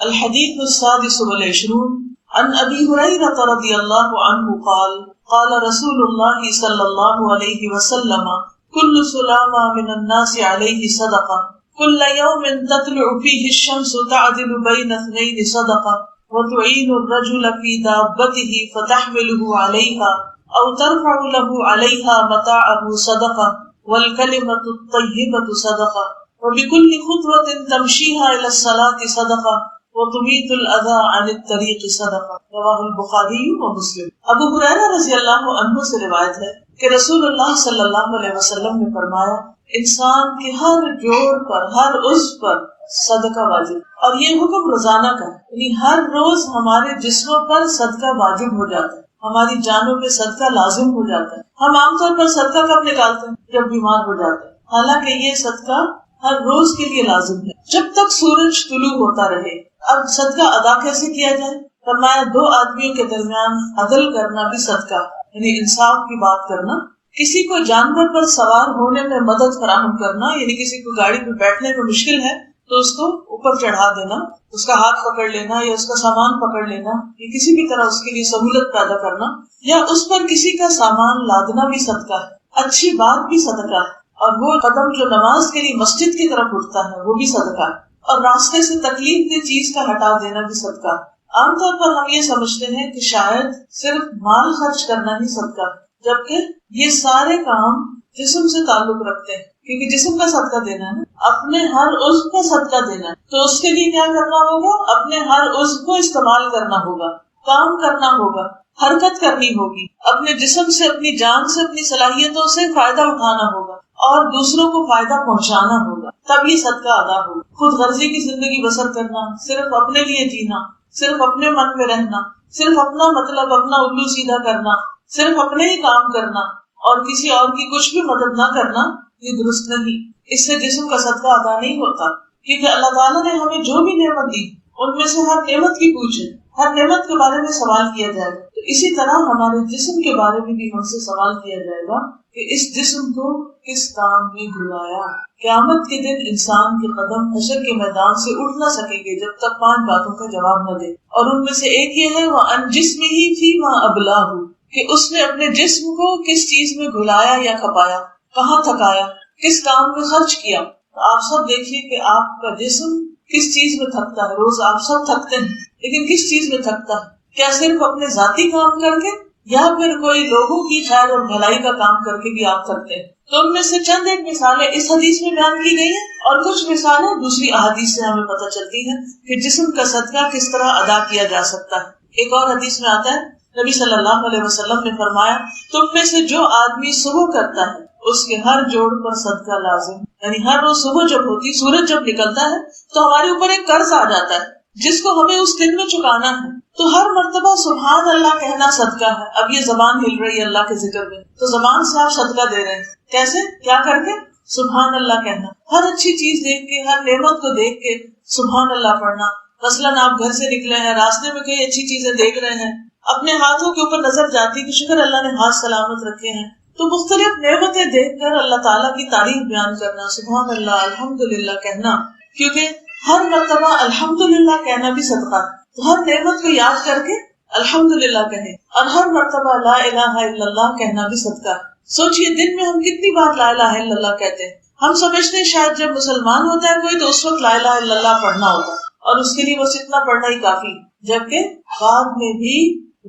الحديث السادس والعشرون عن أبي هريرة رضي الله عنه قال قال رسول الله صلى الله عليه وسلم كل سلامة من الناس عليه صدقة كل يوم تطلع فيه الشمس تعدل بين اثنين صدقة وتعين الرجل في دابته فتحمله عليها أو ترفع له عليها متاعه صدقة والكلمة الطيبة صدقة وبكل خطوة تمشيها إلى الصلاة صدقة وتميت الأذى عن الطريق صدقة رواہ البخاری و مسلم۔ ابو ہریرہ رضی اللہ عنہ سے روایت ہے کہ رسول اللہ صلی اللہ علیہ وسلم نے فرمایا انسان کے ہر جوڑ پر، ہر عضو پر صدقہ واجب، اور یہ حکم روزانہ کا ہے، یعنی ہر روز ہمارے جسموں پر صدقہ واجب ہو جاتا ہے، ہماری جانوں پہ صدقہ لازم ہو جاتا ہے۔ ہم عام طور پر صدقہ کب نکالتے ہیں؟ جب بیمار ہو جاتے ہیں، حالانکہ یہ صدقہ ہر روز کے لیے لازم ہے جب تک سورج طلوع ہوتا رہے۔ اب صدقہ ادا کیسے کیا جائے؟ فرمایا دو آدمیوں کے درمیان عدل کرنا بھی صدقہ، یعنی انصاف کی بات کرنا، کسی کو جانور پر سوار ہونے میں مدد فراہم کرنا، یعنی کسی کو گاڑی پہ بیٹھنے میں مشکل ہے تو اس کو اوپر چڑھا دینا، اس کا ہاتھ پکڑ لینا یا اس کا سامان پکڑ لینا، یا کسی بھی طرح اس کے لیے سہولت پیدا کرنا، یا اس پر کسی کا سامان لادنا بھی صدقہ ہے، اچھی بات بھی صدقہ ہے، اور وہ قدم جو نماز کے لیے مسجد کی طرف اٹھتا ہے وہ بھی صدقہ ہے، اور راستے سے تکلیف دہ چیز کا ہٹا دینا بھی صدقہ ہے۔ عام طور پر ہم یہ سمجھتے ہیں کہ شاید صرف مال خرچ کرنا ہی صدقہ ہے، جبکہ یہ سارے کام جسم سے تعلق رکھتے ہیں، کیونکہ جسم کا صدقہ دینا ہے، اپنے ہر عضو کا صدقہ دینا ہے، تو اس کے لیے کیا کرنا ہوگا؟ اپنے ہر عضو کو استعمال کرنا ہوگا، کام کرنا ہوگا، حرکت کرنی ہوگی، اپنے جسم سے، اپنی جان سے، اپنی صلاحیتوں سے فائدہ اٹھانا ہوگا اور دوسروں کو فائدہ پہنچانا ہوگا، تب یہ صدقہ ادا ہوگا۔ خود غرضی کی زندگی بسر کرنا، صرف اپنے لیے جینا، صرف اپنے من میں رہنا، صرف اپنا مطلب، اپنا الو سیدھا کرنا، صرف اپنے ہی کام کرنا اور کسی اور کی کچھ بھی مدد نہ کرنا، یہ درست نہیں۔ اس سے جسم کا صدقہ ادا نہیں ہوتا، کیونکہ اللہ تعالیٰ نے ہمیں جو بھی نعمت دی ان میں سے ہر نعمت کی پوچھ ہے، ہر نعمت کے بارے میں سوال کیا جائے گا، تو اسی طرح ہمارے جسم کے بارے میں بھی ہم سے سوال کیا جائے گا کہ اس جسم کو کس کام میں گھلایا۔ قیامت کے دن انسان کے قدم حشر کے میدان سے اٹھ نہ سکیں گے جب تک 5 باتوں کا جواب نہ دے، اور ان میں سے ایک یہ ہے وَأَنْ جِسْمِهِ فِيمَا أَبْلَاهُ، کہ اس نے اپنے جسم کو کس چیز میں گھلایا یا کھپایا، کہاں تھکایا، کس کام میں خرچ کیا۔ تو آپ سب دیکھیے کہ آپ کا جسم کس چیز میں تھکتا ہے۔ روز آپ سب تھکتے ہیں، لیکن کس چیز میں تھکتا ہے؟ کیا صرف اپنے ذاتی کام کر کے، یا پھر کوئی لوگوں کی خیر اور بھلائی کا کام کر کے بھی آپ تھکتے ہیں؟ تو ان میں سے چند ایک مثالیں اس حدیث میں بیان کی گئی ہیں، اور کچھ مثالیں دوسری احادیث سے ہمیں پتہ چلتی ہیں کہ جسم کا صدقہ کس طرح ادا کیا جا سکتا ہے۔ ایک اور حدیث میں آتا ہے، نبی صلی اللہ علیہ وسلم نے فرمایا تم میں سے جو آدمی صبح کرتا ہے اس کے ہر جوڑ پر صدقہ لازم، یعنی ہر روز صبح جب ہوتی، سورج جب نکلتا ہے تو ہمارے اوپر ایک قرض آ جاتا ہے جس کو ہمیں اس دن میں چکانا ہے، تو ہر مرتبہ سبحان اللہ کہنا صدقہ ہے۔ اب یہ زبان ہل رہی ہے اللہ کے ذکر میں، تو زبان سے آپ صدقہ دے رہے ہیں، کیسے؟ کیا کر کے؟ سبحان اللہ کہنا، ہر اچھی چیز دیکھ کے، ہر نعمت کو دیکھ کے سبحان اللہ پڑھنا۔ مثلاً آپ گھر سے نکلے ہیں، راستے میں کئی اچھی چیزیں دیکھ رہے ہیں، اپنے ہاتھوں کے اوپر نظر جاتی کہ شکر اللہ نے ہاتھ سلامت رکھے ہیں، تو مختلف نعمتیں دیکھ کر اللہ تعالیٰ کی تعریف بیان کرنا، سبحان اللہ، الحمدللہ کہنا، کیونکہ ہر مرتبہ الحمدللہ کہنا بھی صدقہ ہے۔ تو ہر نعمت کو یاد کر کے الحمدللہ کہیں، اور ہر مرتبہ لا الہ الا اللہ کہنا بھی صدقہ ہے۔ سوچئے دن میں ہم کتنی بار لا الہ الا اللہ کہتے ہیں؟ ہم سمجھتے ہیں شاید جب مسلمان ہوتا ہے کوئی تو اس وقت لا الہ الا اللہ پڑھنا ہوتا ہے، اور اس کے لیے بس اتنا پڑھنا ہی کافی، جبکہ بعد میں بھی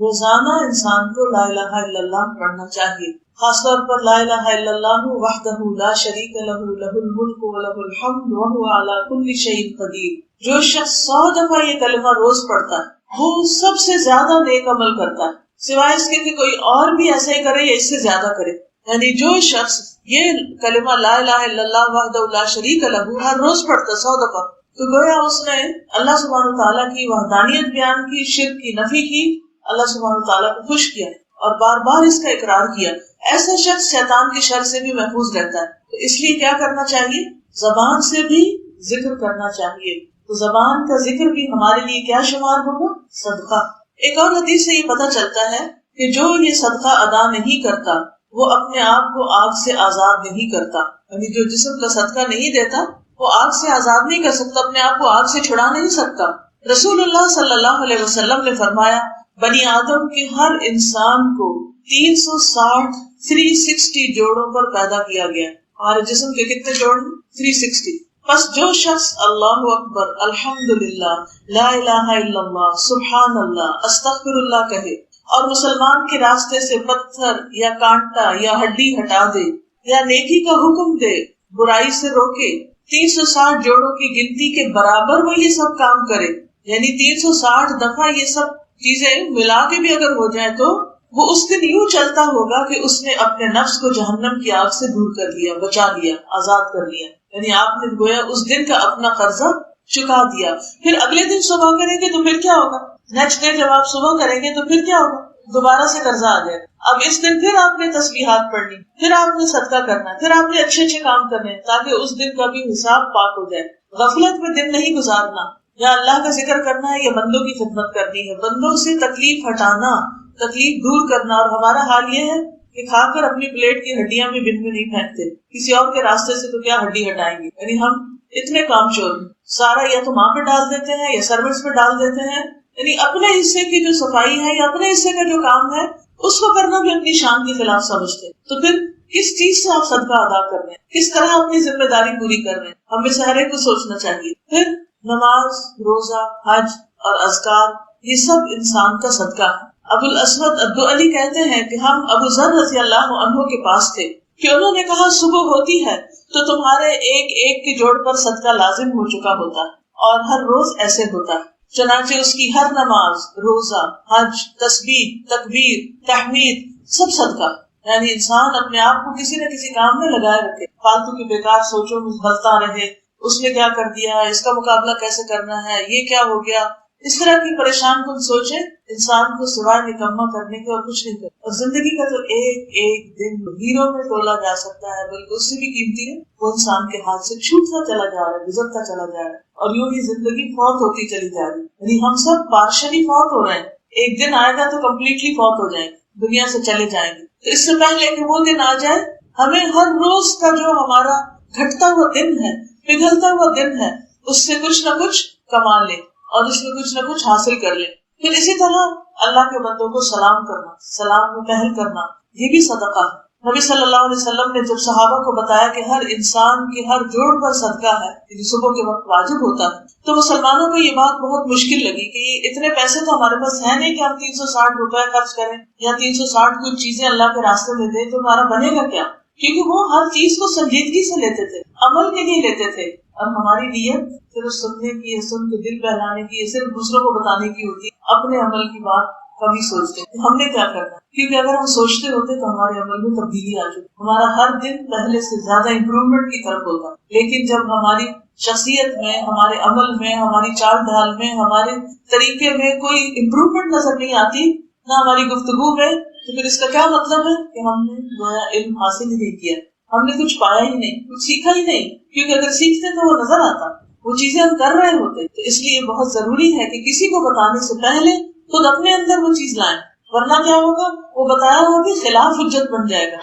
روزانہ انسان کو لا الہ الا اللہ پڑھنا چاہیے، خاص طور پر لا الہ الا اللہ وحدہ لا شریک لہ لہ الملک ولہ الحمد وہو علی کل شیء قدیر۔ جو شخص 100 دفعہ یہ کلمہ روز پڑھتا ہے وہ سب سے زیادہ نیک عمل کرتا ہے، سوائے اس کے کہ کوئی اور بھی ایسا ہی کرے یا اس سے زیادہ کرے۔ یعنی جو شخص یہ کلمہ لا الہ الا اللہ وحدہ لا شریک لہ ہر روز پڑھتا 100 دفعہ، تو گویا اس نے اللہ سبحانہ وتعالیٰ کی وحدانیت بیان کی، شرک کی نفی کی، اللہ سبحانہ وتعالیٰ کو خوش کیا اور بار بار اس کا اقرار کیا۔ ایسا شخص شیطان کی شر سے بھی محفوظ رہتا ہے۔ تو اس لیے کیا کرنا چاہیے؟ زبان سے بھی ذکر کرنا چاہیے، تو زبان کا ذکر بھی ہمارے لیے کیا شمار ہوگا؟ صدقہ۔ ایک اور حدیث سے یہ پتہ چلتا ہے کہ جو یہ صدقہ ادا نہیں کرتا وہ اپنے آپ کو آگ سے آزاد نہیں کرتا، یعنی جو جسم کا صدقہ نہیں دیتا وہ آگ سے آزاد نہیں کر سکتا، اپنے آپ کو آگ سے چھڑا نہیں سکتا۔ رسول اللہ صلی اللہ علیہ وسلم نے فرمایا بنی آدم کے ہر انسان کو 360 جوڑوں پر پیدا کیا گیا. ہمارے جسم کے کتنے جوڑ ہیں؟ 360. پس جو شخص اللہ اکبر، الحمدللہ، لا الہ الا اللہ، سبحان اللہ، استغفر اللہ کہے اور مسلمان کے راستے سے پتھر یا کانٹا یا ہڈی ہٹا دے یا نیکی کا حکم دے، برائی سے روکے، 360 جوڑوں کی گنتی کے برابر وہ یہ سب کام کرے، یعنی 360 دفعہ یہ سب چیزیں ملا کے بھی اگر ہو جائے تو وہ اس دن یوں چلتا ہوگا کہ اس نے اپنے نفس کو جہنم کی آگ سے دور کر لیا، بچا لیا، آزاد کر لیا. یعنی آپ نے گویا اس دن کا اپنا قرضہ چکا دیا. پھر اگلے دن صبح کریں گے تو پھر کیا ہوگا؟ نیکسٹ ڈے جب آپ صبح کریں گے تو پھر کیا ہوگا؟ دوبارہ سے قرضہ آ جائے. اب اس دن پھر آپ نے تسبیحات پڑھنی، پھر آپ نے صدقہ کرنا ہے، پھر آپ نے اچھے اچھے کام کرنے ہیں تاکہ اس دن کا بھی حساب پاک ہو جائے. غفلت میں دن نہیں گزارنا، یا اللہ کا ذکر کرنا ہے یا بندوں کی خدمت کرنی ہے، بندوں سے تکلیف ہٹانا، تکلیف دور کرنا. اور ہمارا حال یہ ہے کہ کھا کر اپنی پلیٹ کی ہڈیاں بھی بن میں نہیں پھینکتے، کسی اور کے راستے سے تو کیا ہڈی ہٹائیں گے. یعنی ہم اتنے کام چور ہیں، سارا یا تو ماں پہ ڈال دیتے ہیں یا سروس پہ ڈال دیتے ہیں. یعنی اپنے حصے کی جو صفائی ہے یا اپنے حصے کا جو کام ہے اس کو کرنا بھی اپنی شان کے خلاف سمجھتے. تو پھر کس چیز سے آپ صدقہ ادا کر رہے ہیں، کس طرح اپنی ذمہ داری پوری کر رہے ہیں، ہمیں سے ہر ایک کو سوچنا چاہیے. پھر نماز، روزہ، حج اور اذکار یہ سب انسان کا صدقہ ہے. ابو الاسود الدؤلی کہتے ہیں کہ ہم ابو ذر رضی اللہ عنہ کے پاس تھے کہ انہوں نے کہا صبح ہوتی ہے تو تمہارے ایک ایک کے جوڑ پر صدقہ لازم ہو چکا ہوتا ہے اور ہر روز ایسے ہوتا ہے. چنانچہ اس کی ہر نماز، روزہ، حج، تسبیح، تکبیر، تحمید سب صدقہ. یعنی انسان اپنے آپ کو کسی نہ کسی کام میں لگائے رکھے، فالتو کی بیکار سوچوں میں بھرتا رہے، اس نے کیا کر دیا، اس کا مقابلہ کیسے کرنا ہے، یہ کیا ہو گیا، اس طرح کی پریشان کن سوچیں انسان کو سوائے نکمہ کرنے کے اور کچھ نہیں کرتا. اور زندگی کا تو ایک ایک دن ہیروں میں تولا جا سکتا ہے، بلکہ اس سے بھی قیمتی ہے وہ انسان کے ہاتھ سے چھوٹتا چلا جا رہا ہے، گزرتا چلا جا رہا ہے، اور یوں ہی زندگی فوت ہوتی چلی جا رہی ہے. یعنی ہم سب پارشلی فوت ہو رہے ہیں، ایک دن آئے گا تو کمپلیٹلی فوت ہو جائیں گے، دنیا سے چلے جائیں گے. تو اس سے پہلے کہ وہ دن آ جائے ہمیں ہر روز کا جو ہمارا گھٹتا ہوا دن ہے، پگھلتا ہوا دن ہے، اس سے کچھ نہ کچھ کما لیں اور اس میں کچھ نہ کچھ حاصل کر لیں. پھر اسی طرح اللہ کے بندوں کو سلام کرنا، سلام میں پہل کرنا، یہ بھی صدقہ ہے. نبی صلی اللہ علیہ وسلم نے جب صحابہ کو بتایا کہ ہر انسان کے ہر جوڑ پر صدقہ ہے، یعنی صبح کے وقت واجب ہوتا ہے، تو مسلمانوں کو یہ بات بہت مشکل لگی کہ اتنے پیسے تو ہمارے پاس ہے نہیں کہ ہم 360 روپے خرچ کریں یا 360 کچھ چیزیں اللہ کے راستے میں دیں، تو ہمارا بنے گا کیا؟ کیونکہ وہ ہر چیز کو سنجیدگی سے لیتے تھے، عمل کے لیے لیتے تھے. اور ہماری نیت صرف سننے کی ہے، سن کے دل بہلانے کی ہے، صرف دوسروں کو بتانے کی ہوتی ہے، اپنے عمل کی بات کبھی سوچتے ہیں ہم نے کیا کرنا. کیونکہ اگر ہم سوچتے ہوتے تو ہمارے عمل میں تبدیلی آ چکی، ہمارا ہر دن پہلے سے زیادہ امپروومنٹ کی طرف ہوگا. لیکن جب ہماری شخصیت میں، ہمارے عمل میں، ہماری چال ڈھال میں، ہمارے طریقے میں کوئی امپروومنٹ نظر نہیں آتی، نہ ہماری گفتگو میں، تو پھر اس کا کیا مطلب ہے کہ ہم نے گویا علم حاصل ہی نہیں کیا، ہم نے کچھ پایا ہی نہیں، کچھ سیکھا ہی نہیں. کیونکہ اگر سیکھتے تو وہ نظر آتا، وہ چیزیں ہم کر رہے ہوتے. تو اس لیے بہت ضروری ہے کہ کسی کو بتانے سے پہلے خود اپنے اندر وہ چیز لائیں، ورنہ کیا ہوگا، وہ بتایا ہوا بھی خلاف حجت بن جائے گا،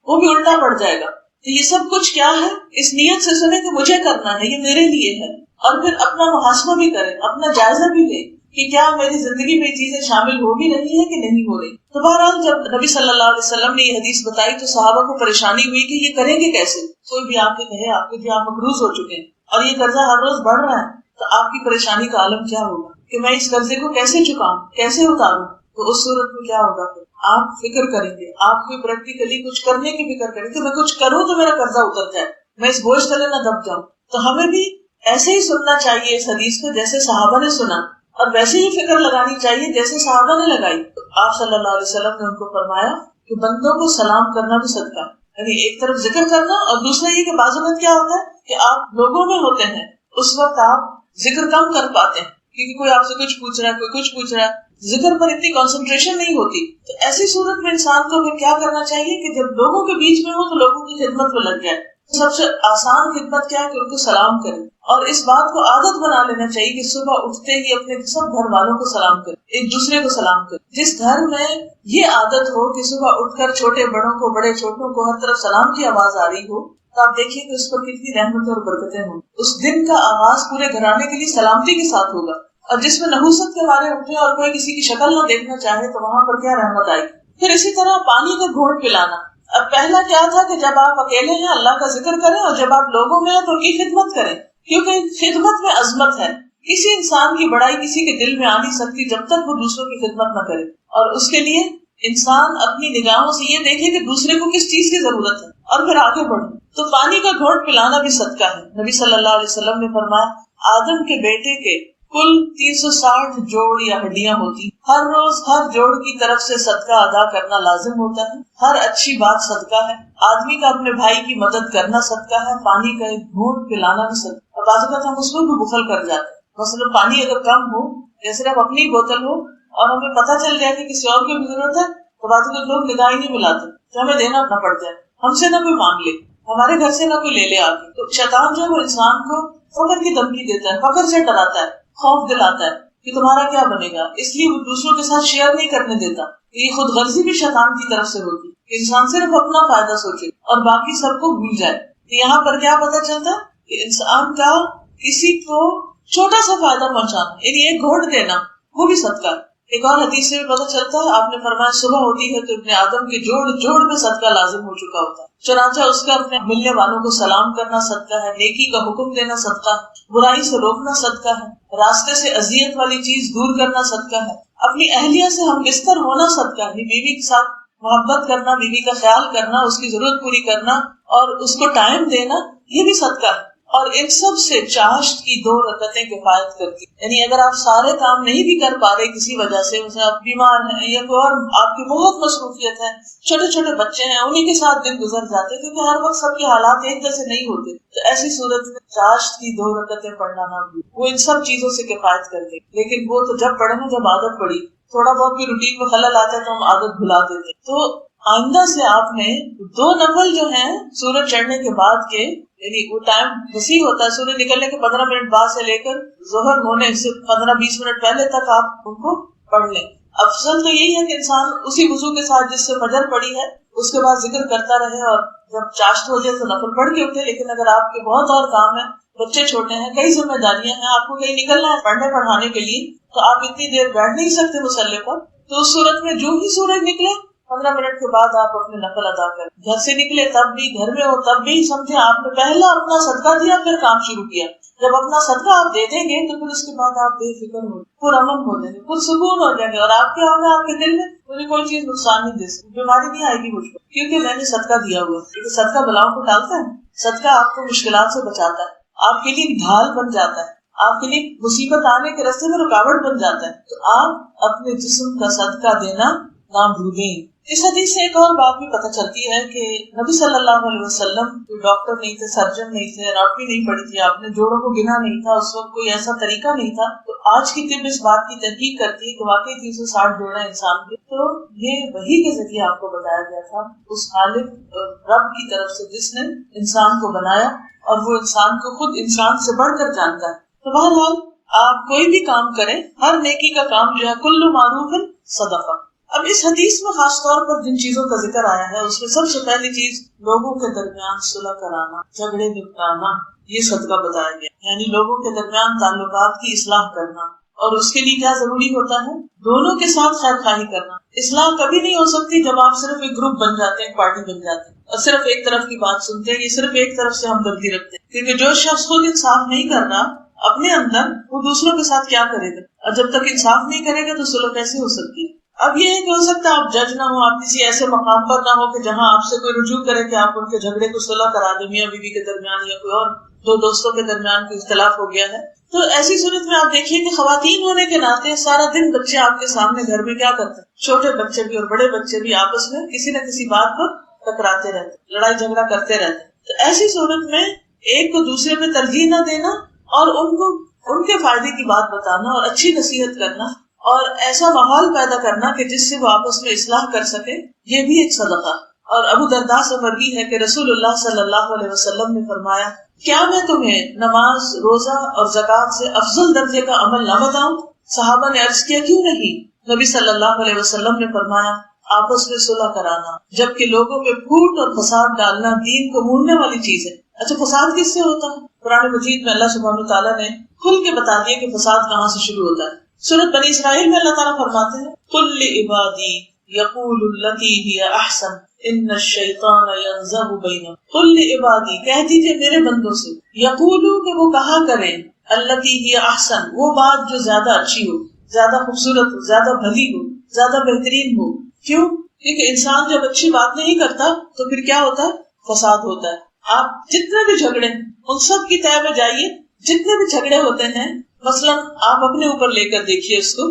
وہ بھی الٹا پڑ جائے گا. تو یہ سب کچھ کیا ہے، اس نیت سے سنیں کہ مجھے کرنا ہے، یہ میرے لیے ہے، اور پھر اپنا محاسبہ بھی کریں، اپنا جائزہ بھی لیں کہ کیا میری زندگی میں یہ چیزیں شامل ہو بھی رہی ہیں کہ نہیں ہو رہی. تو بہرحال جب نبی صلی اللہ علیہ وسلم نے یہ حدیث بتائی تو صحابہ کو پریشانی ہوئی کہ یہ کریں گے کیسے. کوئی بھی آپ کے کہے آپ کے آپ مقروض ہو چکے ہیں اور یہ قرضہ ہر روز بڑھ رہا ہے، تو آپ کی پریشانی کا عالم کیا ہوگا کہ میں اس قرضے کو کیسے چکاؤں، کیسے اتاروں. تو اس صورت میں کیا ہوگا، پھر آپ فکر کریں گے، آپ کو پریکٹیکلی کچھ کرنے کی فکر کریں گے کہ میں کچھ کروں تو میرا قرضہ اتر جائے، میں اس بوجھ تلے نہ دب جاؤں. تو ہمیں بھی ایسے ہی سننا چاہیے اس حدیث کو جیسے صحابہ نے سنا، اور ویسے ہی فکر لگانی چاہیے جیسے صحابہ نے لگائی. تو آپ صلی اللہ علیہ وسلم نے ان کو فرمایا کہ بندوں کو سلام کرنا بھی صدقہ، یعنی ایک طرف ذکر کرنا اور دوسرا یہ کہ بعض اوقات کیا ہوتا ہے کہ آپ لوگوں میں ہوتے ہیں، اس وقت آپ ذکر کم کر پاتے ہیں کیونکہ کوئی آپ سے کچھ پوچھ رہا ہے، کوئی کچھ پوچھ رہا ہے، ذکر پر اتنی کنسنٹریشن نہیں ہوتی. تو ایسی صورت میں انسان کو پھر کیا کرنا چاہیے کہ جب لوگوں کے بیچ میں ہو تو لوگوں کی خدمت میں لگ جائے. سب سے آسان خدمت کیا ہے کہ ان کو سلام کریں، اور اس بات کو عادت بنا لینا چاہیے کہ صبح اٹھتے ہی اپنے سب گھر والوں کو سلام کریں، ایک دوسرے کو سلام کریں. جس گھر میں یہ عادت ہو کہ صبح اٹھ کر چھوٹے بڑوں کو، بڑے چھوٹوں کو ہر طرف سلام کی آواز آ رہی ہو، تو آپ دیکھیے کہ اس پر کتنی رحمتیں اور برکتیں ہوں. اس دن کا آغاز پورے گھرانے کے لیے سلامتی کے ساتھ ہوگا. اور جس میں نحوست کے بارے اٹھے اور کوئی کسی کی شکل نہ دیکھنا چاہے تو وہاں پر کیا رحمت آئے گی. پھر اسی طرح پانی کا گھونٹ پلانا. اب پہلا کیا تھا کہ جب آپ اکیلے ہیں اللہ کا ذکر کریں، اور جب آپ لوگوں میں ہیں تو ان کی خدمت کریں، کیونکہ خدمت میں عظمت ہے. کسی انسان کی بڑائی کسی کے دل میں آ نہیں سکتی جب تک وہ دوسروں کی خدمت نہ کرے. اور اس کے لیے انسان اپنی نگاہوں سے یہ دیکھے کہ دوسرے کو کس چیز کی ضرورت ہے اور پھر آگے بڑھے. تو پانی کا گھونٹ پلانا بھی صدقہ ہے. نبی صلی اللہ علیہ وسلم نے فرمایا آدم کے بیٹے کے کل 360 جوڑ یا ہڈیاں ہوتی، ہر روز ہر جوڑ کی طرف سے صدقہ ادا کرنا لازم ہوتا ہے. ہر اچھی بات صدقہ ہے. آدمی کا اپنے بھائی کی مدد کرنا صدقہ ہے. پانی کا ایک گھونٹ پلانا بھی صدقہ. اور بعض اوقات ہم اس کو بھی بخل کر جاتے ہیں. مثلا پانی اگر کم ہو یا صرف اپنی بوتل ہو اور ہمیں پتہ چل جائے کہ کسی اور کی بھی ضرورت ہے تو بعض اوقات لوگ نگاہ ہی نہیں ملاتے تو ہمیں دینا نہ پڑ جائے. ہم سے نہ کوئی مانگ لے، ہمارے گھر سے نہ کوئی لے لے آگے. تو شیطان جو ہے وہ انسان کو فقر کی دھمکی دیتا ہے، فقر سے ڈراتا ہے، خوف دلاتا ہے کہ تمہارا کیا بنے گا. اس لیے وہ دوسروں کے ساتھ شیئر نہیں کرنے دیتا. یہ خود غرضی بھی شیطان کی طرف سے ہوتی ہے. انسان صرف اپنا فائدہ سوچے اور باقی سب کو بھول جائے. یہاں پر کیا پتہ چلتا ہے کہ انسان کا کسی کو چھوٹا سا فائدہ پہنچانا، یعنی ایک گھونٹ دینا، وہ بھی صدقہ ہے. ایک اور حدیث سے بھی پتہ چلتا ہے، آپ نے فرمایا صبح ہوتی ہے تو ابن آدم کے جوڑ جوڑ میں صدقہ لازم ہو چکا ہوتا ہے. چنانچہ اس کا اپنے ملنے والوں کو سلام کرنا صدقہ ہے، نیکی کا حکم دینا صدقہ ہے، برائی سے روکنا صدقہ ہے، راستے سے اذیت والی چیز دور کرنا صدقہ ہے، اپنی اہلیہ سے ہم بستر ہونا صدقہ ہے، بیوی کے ساتھ محبت کرنا، بیوی کا خیال کرنا، اس کی ضرورت پوری کرنا اور اس کو ٹائم دینا، یہ بھی صدقہ ہے. اور ان سب سے چاشت کی 2 رکعتیں کفایت کرتی. یعنی اگر آپ سارے کام نہیں بھی کر پا رہے کسی وجہ سے، جیسے آپ بیمار ہیں یا کوئی اور آپ کی بہت مصروفیت ہے، چھوٹے چھوٹے بچے ہیں، انہیں کے ساتھ دن گزر جاتے کیونکہ ہر وقت سب کے حالات ایک جیسے نہیں ہوتے، تو ایسی صورت میں چاشت کی 2 رکعتیں پڑھنا نہ بھولیں، وہ ان سب چیزوں سے کفایت کر دے. لیکن وہ تو جب پڑھیں جب عادت پڑی، تھوڑا بہت بھی روٹین میں خلل آتا ہے تو ہم عادت بھلا دیتے. تو آئندہ سے آپ نے 2 نفل جو ہیں سورج چڑھنے کے بعد کے، یعنی وہ ٹائم وسیع ہوتا ہے، سورج نکلنے کے 15 منٹ بعد سے لے کر ظہر ہونے سے 15-20 منٹ پہلے تک آپ ان کو پڑھ لیں. افضل تو یہی ہے کہ انسان اسی وضو کے ساتھ جس سے فجر پڑی ہے اس کے بعد ذکر کرتا رہے اور جب چاشت ہو جائے تو نفل پڑھ کے اٹھے. لیکن اگر آپ کے بہت اور کام ہیں، بچے چھوٹے ہیں، کئی ذمہ داریاں ہیں، آپ کو کہیں نکلنا ہے پڑھنے پڑھانے کے لیے، تو آپ اتنی دیر بیٹھ نہیں سکتے مصلی پر. تو اس صورت میں جو ہی سورج نکلے 15 منٹ کے بعد آپ اپنے نفل ادا کریں. گھر سے نکلے تب بھی، گھر میں ہو تب بھی، سمجھے آپ نے پہلا اپنا صدقہ دیا پھر کام شروع کیا. جب اپنا صدقہ آپ دے دیں گے تو پھر اس کے بعد آپ بے فکر ہو، پرامن ہو جائیں گے، پرسکون ہو جائیں گے. اور آپ کیا ہوگا، آپ کے دل میں مجھے کوئی چیز نقصان نہیں دے سکتی، بیماری نہیں آئے گی مجھ کو، کیونکہ میں نے صدقہ دیا ہوا. کیونکہ صدقہ بلاؤں کو ٹالتا ہے، صدقہ آپ کو مشکلات سے بچاتا ہے، آپ کے لیے ڈھال بن جاتا ہے، آپ کے لیے مصیبت آنے کے راستے میں رکاوٹ بن جاتا ہے. تو آپ اپنے جسم کا صدقہ دینا نہ بھولیں. اس حدیث سے ایک اور بات بھی پتہ چلتی ہے کہ نبی صلی اللہ علیہ وسلم کوئی ڈاکٹر نہیں تھے، سرجن نہیں تھے، اناٹمی نہیں پڑی تھی، آپ نے جوڑوں کو گنا نہیں تھا، اس وقت کوئی ایسا طریقہ نہیں تھا. تو آج کی طب اس بات کی تحقیق کرتی ہے کہ واقعی 360 جوڑا انسان کے، تو یہ وحی کے ذریعے آپ کو بتایا گیا تھا اس خالق رب کی طرف سے جس نے انسان کو بنایا اور وہ انسان کو خود انسان سے بڑھ کر جانتا ہے. تو بہرحال آپ کوئی بھی کام کریں، ہر نیکی کا کام جو ہے کل معروف صدقہ. اب اس حدیث میں خاص طور پر جن چیزوں کا ذکر آیا ہے اس میں سب سے پہلی چیز لوگوں کے درمیان صلح کرانا، جھگڑے نپٹانا، یہ صدقہ بتایا گیا. یعنی لوگوں کے درمیان تعلقات کی اصلاح کرنا. اور اس کے لیے کیا ضروری ہوتا ہے، دونوں کے ساتھ خیر خواہی کرنا. اصلاح کبھی نہیں ہو سکتی جب آپ صرف ایک گروپ بن جاتے ہیں، ایک پارٹی بن جاتے ہیں اور صرف ایک طرف کی بات سنتے ہیں، یہ صرف ایک طرف سے ہمدردی رکھتے ہیں. کیونکہ جو شخص خود انصاف نہیں کر رہا اپنے اندر، وہ دوسروں کے ساتھ کیا کرے گا؟ اور جب تک انصاف نہیں کرے گا تو صلح کیسے ہو سکتی ہے؟ اب یہ ہے کہ ہو سکتا ہے آپ جج نہ ہو، آپ کسی ایسے مقام پر نہ ہو کہ جہاں آپ سے کوئی رجوع کرے کہ آپ ان کے جھگڑے کو صلح کرا دیں، میاں بیوی کے درمیان یا کوئی اور 2 دوستوں کے درمیان کوئی اختلاف ہو گیا ہے. تو ایسی صورت میں آپ دیکھیے کہ خواتین ہونے کے ناطے سارا دن بچے آپ کے سامنے گھر میں کیا کرتے ہیں، چھوٹے بچے بھی اور بڑے بچے بھی آپس میں کسی نہ کسی بات پر ٹکراتے رہتے، لڑائی جھگڑا کرتے رہتے. تو ایسی صورت میں ایک کو دوسرے پہ ترجیح نہ دینا اور ان کو ان کے فائدے کی بات بتانا اور اچھی نصیحت کرنا اور ایسا ماحول پیدا کرنا کہ جس سے وہ آپس میں اصلاح کر سکے، یہ بھی ایک صدقہ. اور ابو درداء سے مروی ہے کہ رسول اللہ صلی اللہ علیہ وسلم نے فرمایا، کیا میں تمہیں نماز، روزہ اور زکوٰۃ سے افضل درجے کا عمل نہ بتاؤں؟ صحابہ نے عرض کیا، کیوں نہیں؟ نبی صلی اللہ علیہ وسلم نے فرمایا، آپس میں صلح کرانا، جبکہ لوگوں میں پھوٹ اور فساد ڈالنا دین کو موننے والی چیز ہے. اچھا فساد کس سے ہوتا ہے؟ قرآن مجید میں اللہ سبحانہ وتعالیٰ نے کھل کے بتا دیا کہ فساد کہاں سے شروع ہوتا ہے. سورۃ بنی اسرائیل میں اللہ تعالیٰ فرماتے ہیں قل لعبادی یقولوا التی ہی احسن ان الشیطان ینزغ بینہم. قل لعبادی کہہ دیجیے میرے بندوں سے، یقولوا کہ وہ کہا کریں، التی ہی احسن وہ بات جو زیادہ اچھی ہو، زیادہ خوبصورت ہو، زیادہ بھلی ہو، زیادہ بہترین ہو. کیوں؟ کیونکہ انسان جب اچھی بات نہیں کرتا تو پھر کیا ہوتا ہے؟ فساد ہوتا ہے. آپ جتنے بھی جھگڑے ان سب کی تہہ میں جائیے. جتنے بھی جھگڑے ہوتے ہیں، مثلا آپ اپنے اوپر لے کر دیکھیے اس کو.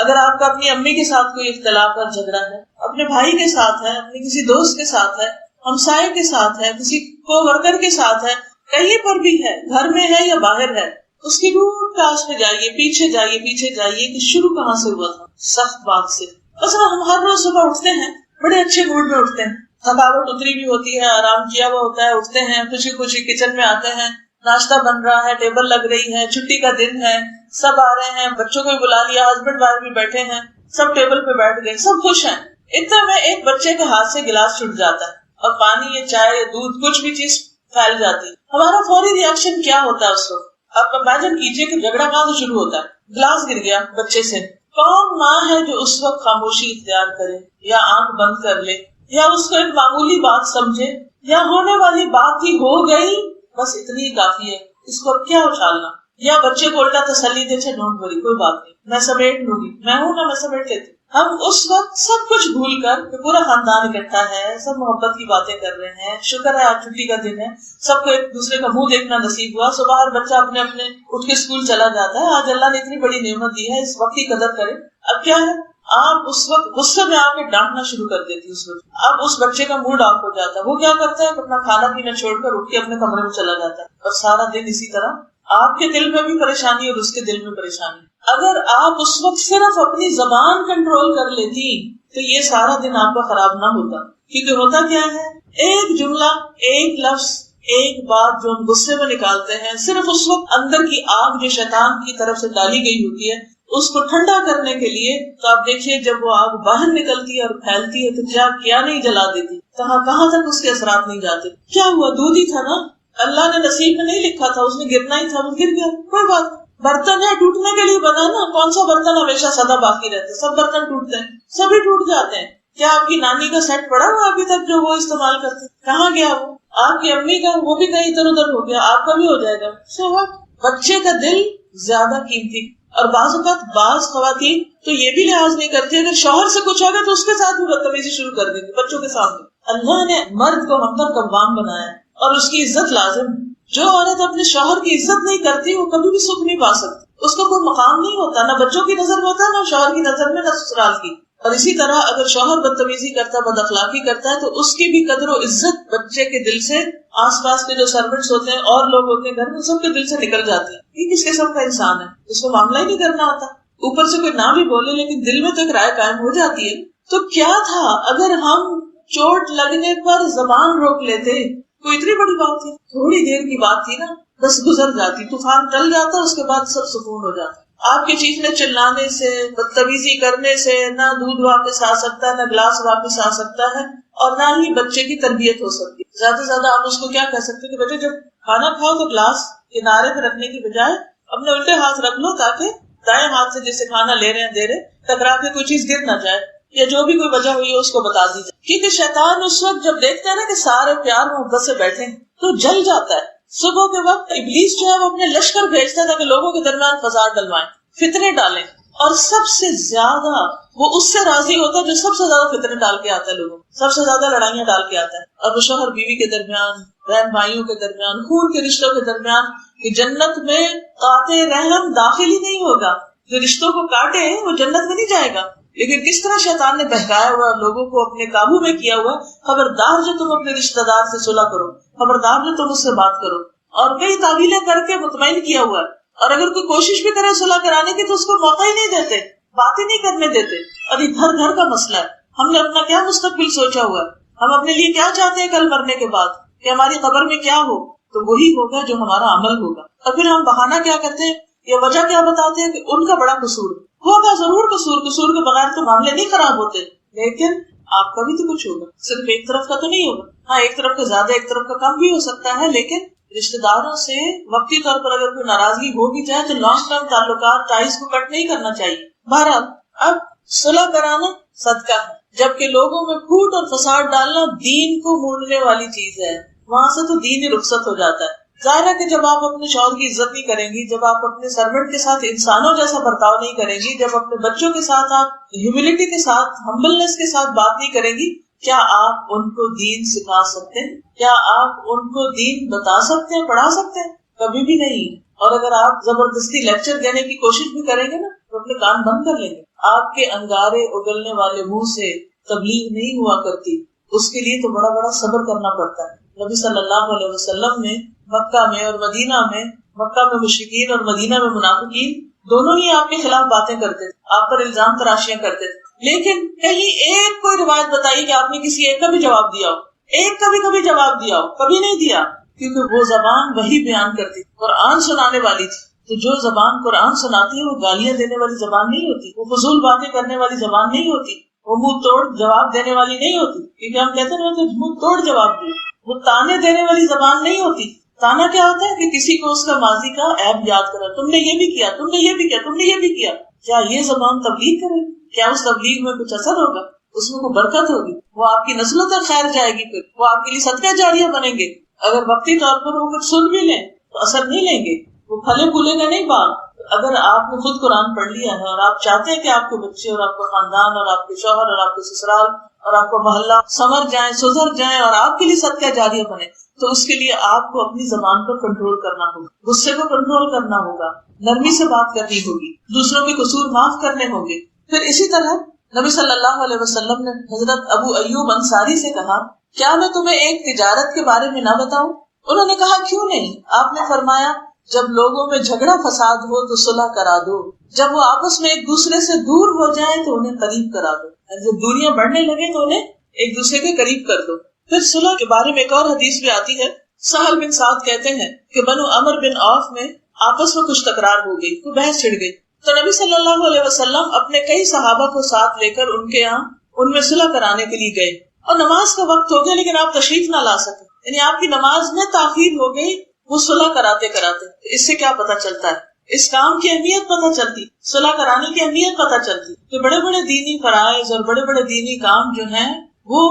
اگر آپ کا اپنی امی کے ساتھ کوئی اختلاف اور جھگڑا ہے، اپنے بھائی کے ساتھ ہے، اپنے کسی دوست کے ساتھ ہے، ہمسائے کے ساتھ ہے، کسی کو ورکر کے ساتھ ہے، کہیں پر بھی ہے، گھر میں ہے یا باہر ہے، اس کی روٹ کاش میں جائیے، پیچھے جائیے کہ شروع کہاں سے ہوا تھا. سخت بات سے. مثلا ہم ہر روز صبح اٹھتے ہیں، بڑے اچھے موڈ میں اٹھتے ہیں، تھکاوٹ اتری بھی ہوتی ہے، آرام کیا ہوا ہوتا ہے، اٹھتے ہیں خوشی خوشی کچن میں آتے ہیں، ناشتہ بن رہا ہے، ٹیبل لگ رہی ہے، چھٹی کا دن ہے، سب آ رہے ہیں، بچوں کو بھی بلا لیا، ہسبینڈ وائف بھی بیٹھے ہیں، سب ٹیبل پہ بیٹھ گئے، سب خوش ہیں. اتنے میں ایک بچے کے ہاتھ سے گلاس چھوٹ جاتا ہے اور پانی یا چائے یا دودھ کچھ بھی چیز پھیل جاتی ہے. ہمارا فوری ری ایکشن کیا ہوتا ہے اس وقت؟ آپ امیجن کیجئے کہ جھگڑا کہاں سے شروع ہوتا ہے؟ گلاس گر گیا بچے سے. کون ماں ہے جو اس وقت خاموشی اختیار کرے یا آنکھ بند کر لے یا اس کو ایک معمولی بات سمجھے یا ہونے والی بات ہی ہو گئی بس اتنی ہی کافی ہے، اس کو کیا اچھالنا؟ یا بچے کو الٹا تسلی دے، ڈونٹ وری کوئی بات نہیں، میں سمیٹ لوں گی، میں ہوں نا، میں سمیٹ لیتی. ہم اس وقت سب کچھ بھول کر پورا خاندان اکٹھا ہے، سب محبت کی باتیں کر رہے ہیں، شکر ہے آج چھٹی کا دن ہے، سب کو ایک دوسرے کا منہ دیکھنا نصیب ہوا. صبح ہر بچہ اپنے اپنے اٹھ کے اسکول چلا جاتا ہے. آج اللہ نے اتنی بڑی نعمت دی ہے، اس وقت کی قدر کریں. اب کیا ہے، آپ اس وقت غصے میں آ کے ڈانٹنا شروع کر دیتی اس وقت. اب اس بچے کا موڈ آف ہو جاتا ہے، وہ کیا کرتا ہے، اپنا کھانا پینا چھوڑ کر اٹھ کے اپنے کمرے میں چلا جاتا ہے، اور سارا دن اسی طرح آپ کے دل میں بھی پریشانی اور اس کے دل میں پریشانی. اگر آپ اس وقت صرف اپنی زبان کنٹرول کر لیتی تو یہ سارا دن آپ کا خراب نہ ہوتا. کیونکہ ہوتا کیا ہے، ایک جملہ، ایک لفظ، ایک بات جو ہم غصے میں نکالتے ہیں، صرف اس وقت اندر کی آگ جو شیطان کی طرف سے ڈالی گئی ہوتی ہے اس کو ٹھنڈا کرنے کے لیے، تو آپ دیکھیے جب وہ آگ باہر نکلتی ہے اور پھیلتی ہے تو کیا نہیں جلا دیتی، کہاں تک اس کے اثرات نہیں جاتے. کیا ہوا، دودھ ہی تھا نا، اللہ نے نصیب میں نہیں لکھا تھا، اس نے گرنا ہی تھا، وہ گر گیا، کوئی بات. برتن ہے ٹوٹنے کے لیے بنا نا، کون سا برتن ہمیشہ سدا باقی رہتا؟ سب برتن ٹوٹتے ہیں، سبھی ٹوٹ جاتے ہیں. کیا آپ کی نانی کا سیٹ پڑا ہوا ابھی تک جو وہ استعمال کرتے؟ کہاں گیا وہ؟ آپ کی امی کا وہ بھی کہیں ادھر ادھر ہو گیا، آپ کا بھی ہو جائے گا. بچے کا دل زیادہ قیمتی. اور بعض اوقات بعض خواتین تو یہ بھی لحاظ نہیں کرتی، اگر شوہر سے کچھ ہوگا تو اس کے ساتھ بھی بدتمیزی شروع کر دیں گے بچوں کے سامنے. اللہ نے مرد کو ہم پر قوام بنایا ہے اور اس کی عزت لازم. جو عورت اپنے شوہر کی عزت نہیں کرتی وہ کبھی بھی سکھ نہیں پا سکتی، اس کو کوئی مقام نہیں ہوتا، نہ بچوں کی نظر میں ہوتا، نہ شوہر کی نظر میں، نہ سسرال کی. اور اسی طرح اگر شوہر بدتمیزی کرتا ہے، بد اخلاقی کرتا ہے، تو اس کی بھی قدر و عزت بچے کے دل سے، آس پاس کے جو سرونٹس ہوتے ہیں اور لوگ ہوتے ہیں گھر میں، سب کے دل سے نکل جاتی ہے. یہ کس قسم کا انسان ہے جس کو معاملہ ہی نہیں کرنا آتا؟ اوپر سے کوئی نہ بھی بولے لیکن دل میں تو ایک رائے قائم ہو جاتی ہے. تو کیا تھا اگر ہم چوٹ لگنے پر زبان روک لیتے؟ کوئی اتنی بڑی بات تھی؟ تھوڑی دیر کی بات تھی نا، بس گزر جاتی، طوفان ٹل جاتا، اس کے بعد سب سکون ہو جاتا. آپ کی چیخنے چلانے سے، بدتمیزی کرنے سے نہ دودھ واپس آ سکتا ہے، نہ گلاس واپس آ سکتا ہے، اور نہ ہی بچے کی تربیت ہو سکتی ہے. زیادہ سے زیادہ آپ اس کو کیا کہہ سکتے کہ بیٹے جب کھانا کھاؤ تو گلاس کنارے پہ رکھنے کی بجائے اپنے الٹے ہاتھ رکھ لو، تاکہ دائیں ہاتھ سے جسے کھانا لے رہے ہیں دے رہے، ٹکرا کے کوئی چیز گر نہ جائے، یا جو بھی کوئی وجہ ہوئی ہے اس کو بتا دی جائے. کیونکہ شیطان اس وقت جب دیکھتا ہے نا کہ سارے پیار محبت سے بیٹھے ہیں تو جل جاتا ہے. صبح کے وقت ابلیس جو ہے وہ اپنے لشکر بھیجتا ہے تاکہ لوگوں کے درمیان فساد ڈلوائیں، فتنے ڈالیں، اور سب سے زیادہ وہ اس سے راضی ہوتا ہے جو سب سے زیادہ فتنے ڈال کے آتا ہے، لوگوں سب سے زیادہ لڑائیاں ڈال کے آتا ہے. اور وہ شوہر بیوی کے درمیان، بہن بھائیوں کے درمیان، خون کے رشتوں کے درمیان، کہ جنت میں قاطع رحم داخل ہی نہیں ہوگا. جو رشتوں کو کاٹے وہ جنت میں نہیں جائے گا. لیکن کس طرح شیطان نے بہکایا ہوا لوگوں کو اپنے قابو میں کیا ہوا، خبردار جو تم اپنے رشتہ دار سے صلح کرو، خبردار جو تم اس سے بات کرو، اور کئی تعویلیں کر کے مطمئن کیا ہوا ہے. اور اگر کوئی کوشش بھی کرے صلح کرانے کی تو اس کو موقع ہی نہیں دیتے، بات ہی نہیں کرنے دیتے. اور یہ گھر گھر کا مسئلہ ہے. ہم نے اپنا کیا مستقبل سوچا ہوا ہے، ہم اپنے لیے کیا چاہتے ہیں کل مرنے کے بعد، کہ ہماری قبر میں کیا ہو، تو وہی ہوگا جو ہمارا عمل ہوگا. اور پھر ہم بہانہ کیا کرتے ہیں یا وجہ کیا بتاتے ہیں کہ ان کا بڑا قصور ہوگا. ضرور قصور کے بغیر تو معاملے نہیں خراب ہوتے، لیکن آپ کا بھی تو کچھ ہوگا، صرف ایک طرف کا تو نہیں ہوگا. ہاں ایک طرف کا زیادہ ایک طرف کا کم بھی ہو سکتا ہے، لیکن رشتہ داروں سے وقتی طور پر اگر کوئی ناراضگی ہو بھی جائے تو لانگ ٹرم تعلقات ٹائز کو کٹ نہیں کرنا چاہیے. بہرحال اب صلح کرانا صدقہ ہے، جبکہ لوگوں میں پھوٹ اور فساد ڈالنا دین کو موڑنے والی چیز ہے. وہاں سے تو دین ہی رخصت ہو جاتا ہے. ظاہر ہے کہ جب آپ اپنے شوہر کی عزت نہیں کریں گی، جب آپ اپنے سرونٹ کے ساتھ انسانوں جیسا برتاؤ نہیں کریں گی، جب اپنے بچوں کے ساتھ آپ ہیوملٹی کے ساتھ، ہمبلنس کے ساتھ بات نہیں کریں گی، کیا آپ ان کو دین سکھا سکتے ہیں؟ کیا آپ ان کو دین بتا سکتے ہیں، پڑھا سکتے ہیں؟ کبھی بھی نہیں. اور اگر آپ زبردستی لیکچر دینے کی کوشش بھی کریں گے نا تو اپنے کان بند کر لیں گے. آپ کے انگارے اگلنے والے منہ سے تبلیغ نہیں ہوا کرتی، اس کے لیے تو بڑا بڑا صبر کرنا پڑتا ہے. نبی صلی اللہ علیہ وسلم نے مکہ میں اور مدینہ میں، مکہ میں مشرکین اور مدینہ میں منافقین دونوں ہی آپ کے خلاف باتیں کرتے تھے، آپ پر الزام تراشیاں کرتے تھے. لیکن کہیں ایک کوئی روایت بتائیے کہ آپ نے کسی ایک کا بھی جواب دیا ہو، ایک کا بھی کبھی جواب دیا ہو؟ کبھی نہیں دیا، کیونکہ وہ زبان وہی بیان کرتی، قرآن سنانے والی تھی. تو جو زبان قرآن سناتی ہے وہ گالیاں دینے والی زبان نہیں ہوتی، وہ فضول باتیں کرنے والی زبان نہیں ہوتی، وہ منہ توڑ جواب دینے والی نہیں ہوتی. کیونکہ ہم کہتے ہیں نا منہ توڑ جواب دیا. وہ تانے دینے والی زبان نہیں ہوتی. تانا کیا ہوتا ہے کہ کسی کو اس کا ماضی کا عیب یاد کرا، تم نے یہ بھی کیا، تم نے یہ بھی کیا، تم نے یہ بھی کیا. کیا یہ زبان تبلیغ کرے گی؟ کیا اس تبلیغ میں کچھ اثر ہوگا؟ اس میں کوئی برکت ہوگی؟ وہ آپ کی نسلوں تک خیر جائے گی؟ پھر وہ آپ کے لیے صدقہ جاریہ بنیں گے. اگر وقتی طور پر وہ کچھ سن بھی لیں تو اثر نہیں لیں گے، وہ پھلے پھولے گا نہیں باغ. اگر آپ نے خود قرآن پڑھ لیا ہے اور آپ چاہتے ہیں کہ آپ کے بچے اور آپ کا خاندان اور آپ کے شوہر اور آپ کے سسرال اور آپ کا محلہ سنور جائیں، سدھر جائیں اور آپ کے لیے صدقہ جاریہ بنے، تو اس کے لیے آپ کو اپنی زبان پر کنٹرول کرنا ہوگا، غصے کو کنٹرول کرنا ہوگا، نرمی سے بات کرنی ہوگی، دوسروں کے قصور معاف کرنے ہوں گے. پھر اسی طرح نبی صلی اللہ علیہ وسلم نے حضرت ابو ایوب انصاری سے کہا، کیا میں تمہیں ایک تجارت کے بارے میں نہ بتاؤں؟ انہوں نے کہا کیوں نہیں؟ آپ نے فرمایا، جب لوگوں میں جھگڑا فساد ہو تو صلح کرا دو، جب وہ آپس میں ایک دوسرے سے دور ہو جائیں تو انہیں قریب کرا دو. جب دوریاں بڑھنے لگے تو انہیں ایک دوسرے کے قریب کر دو. پھر صلح کے بارے میں ایک اور حدیث بھی آتی ہے. سہل بن سعد کہتے ہیں کہ بنو عمر بن عوف میں آپس میں کچھ تکرار ہو گئی، کوئی بحث چھڑ گئی، تو نبی صلی اللہ علیہ وسلم اپنے کئی صحابہ کو ساتھ لے کر ان کے یہاں ان میں صلح کرانے کے لیے گئے. اور نماز کا وقت ہو گیا لیکن آپ تشریف نہ لا سکے، یعنی آپ کی نماز میں تاخیر ہو گئی. وہ صلح کراتے کراتے اس سے کیا پتہ چلتا ہے؟ اس کام کی اہمیت پتہ چلتی، صلح کرانے کی اہمیت پتہ چلتی کہ بڑے بڑے دینی فرائض اور بڑے بڑے دینی کام جو ہیں وہ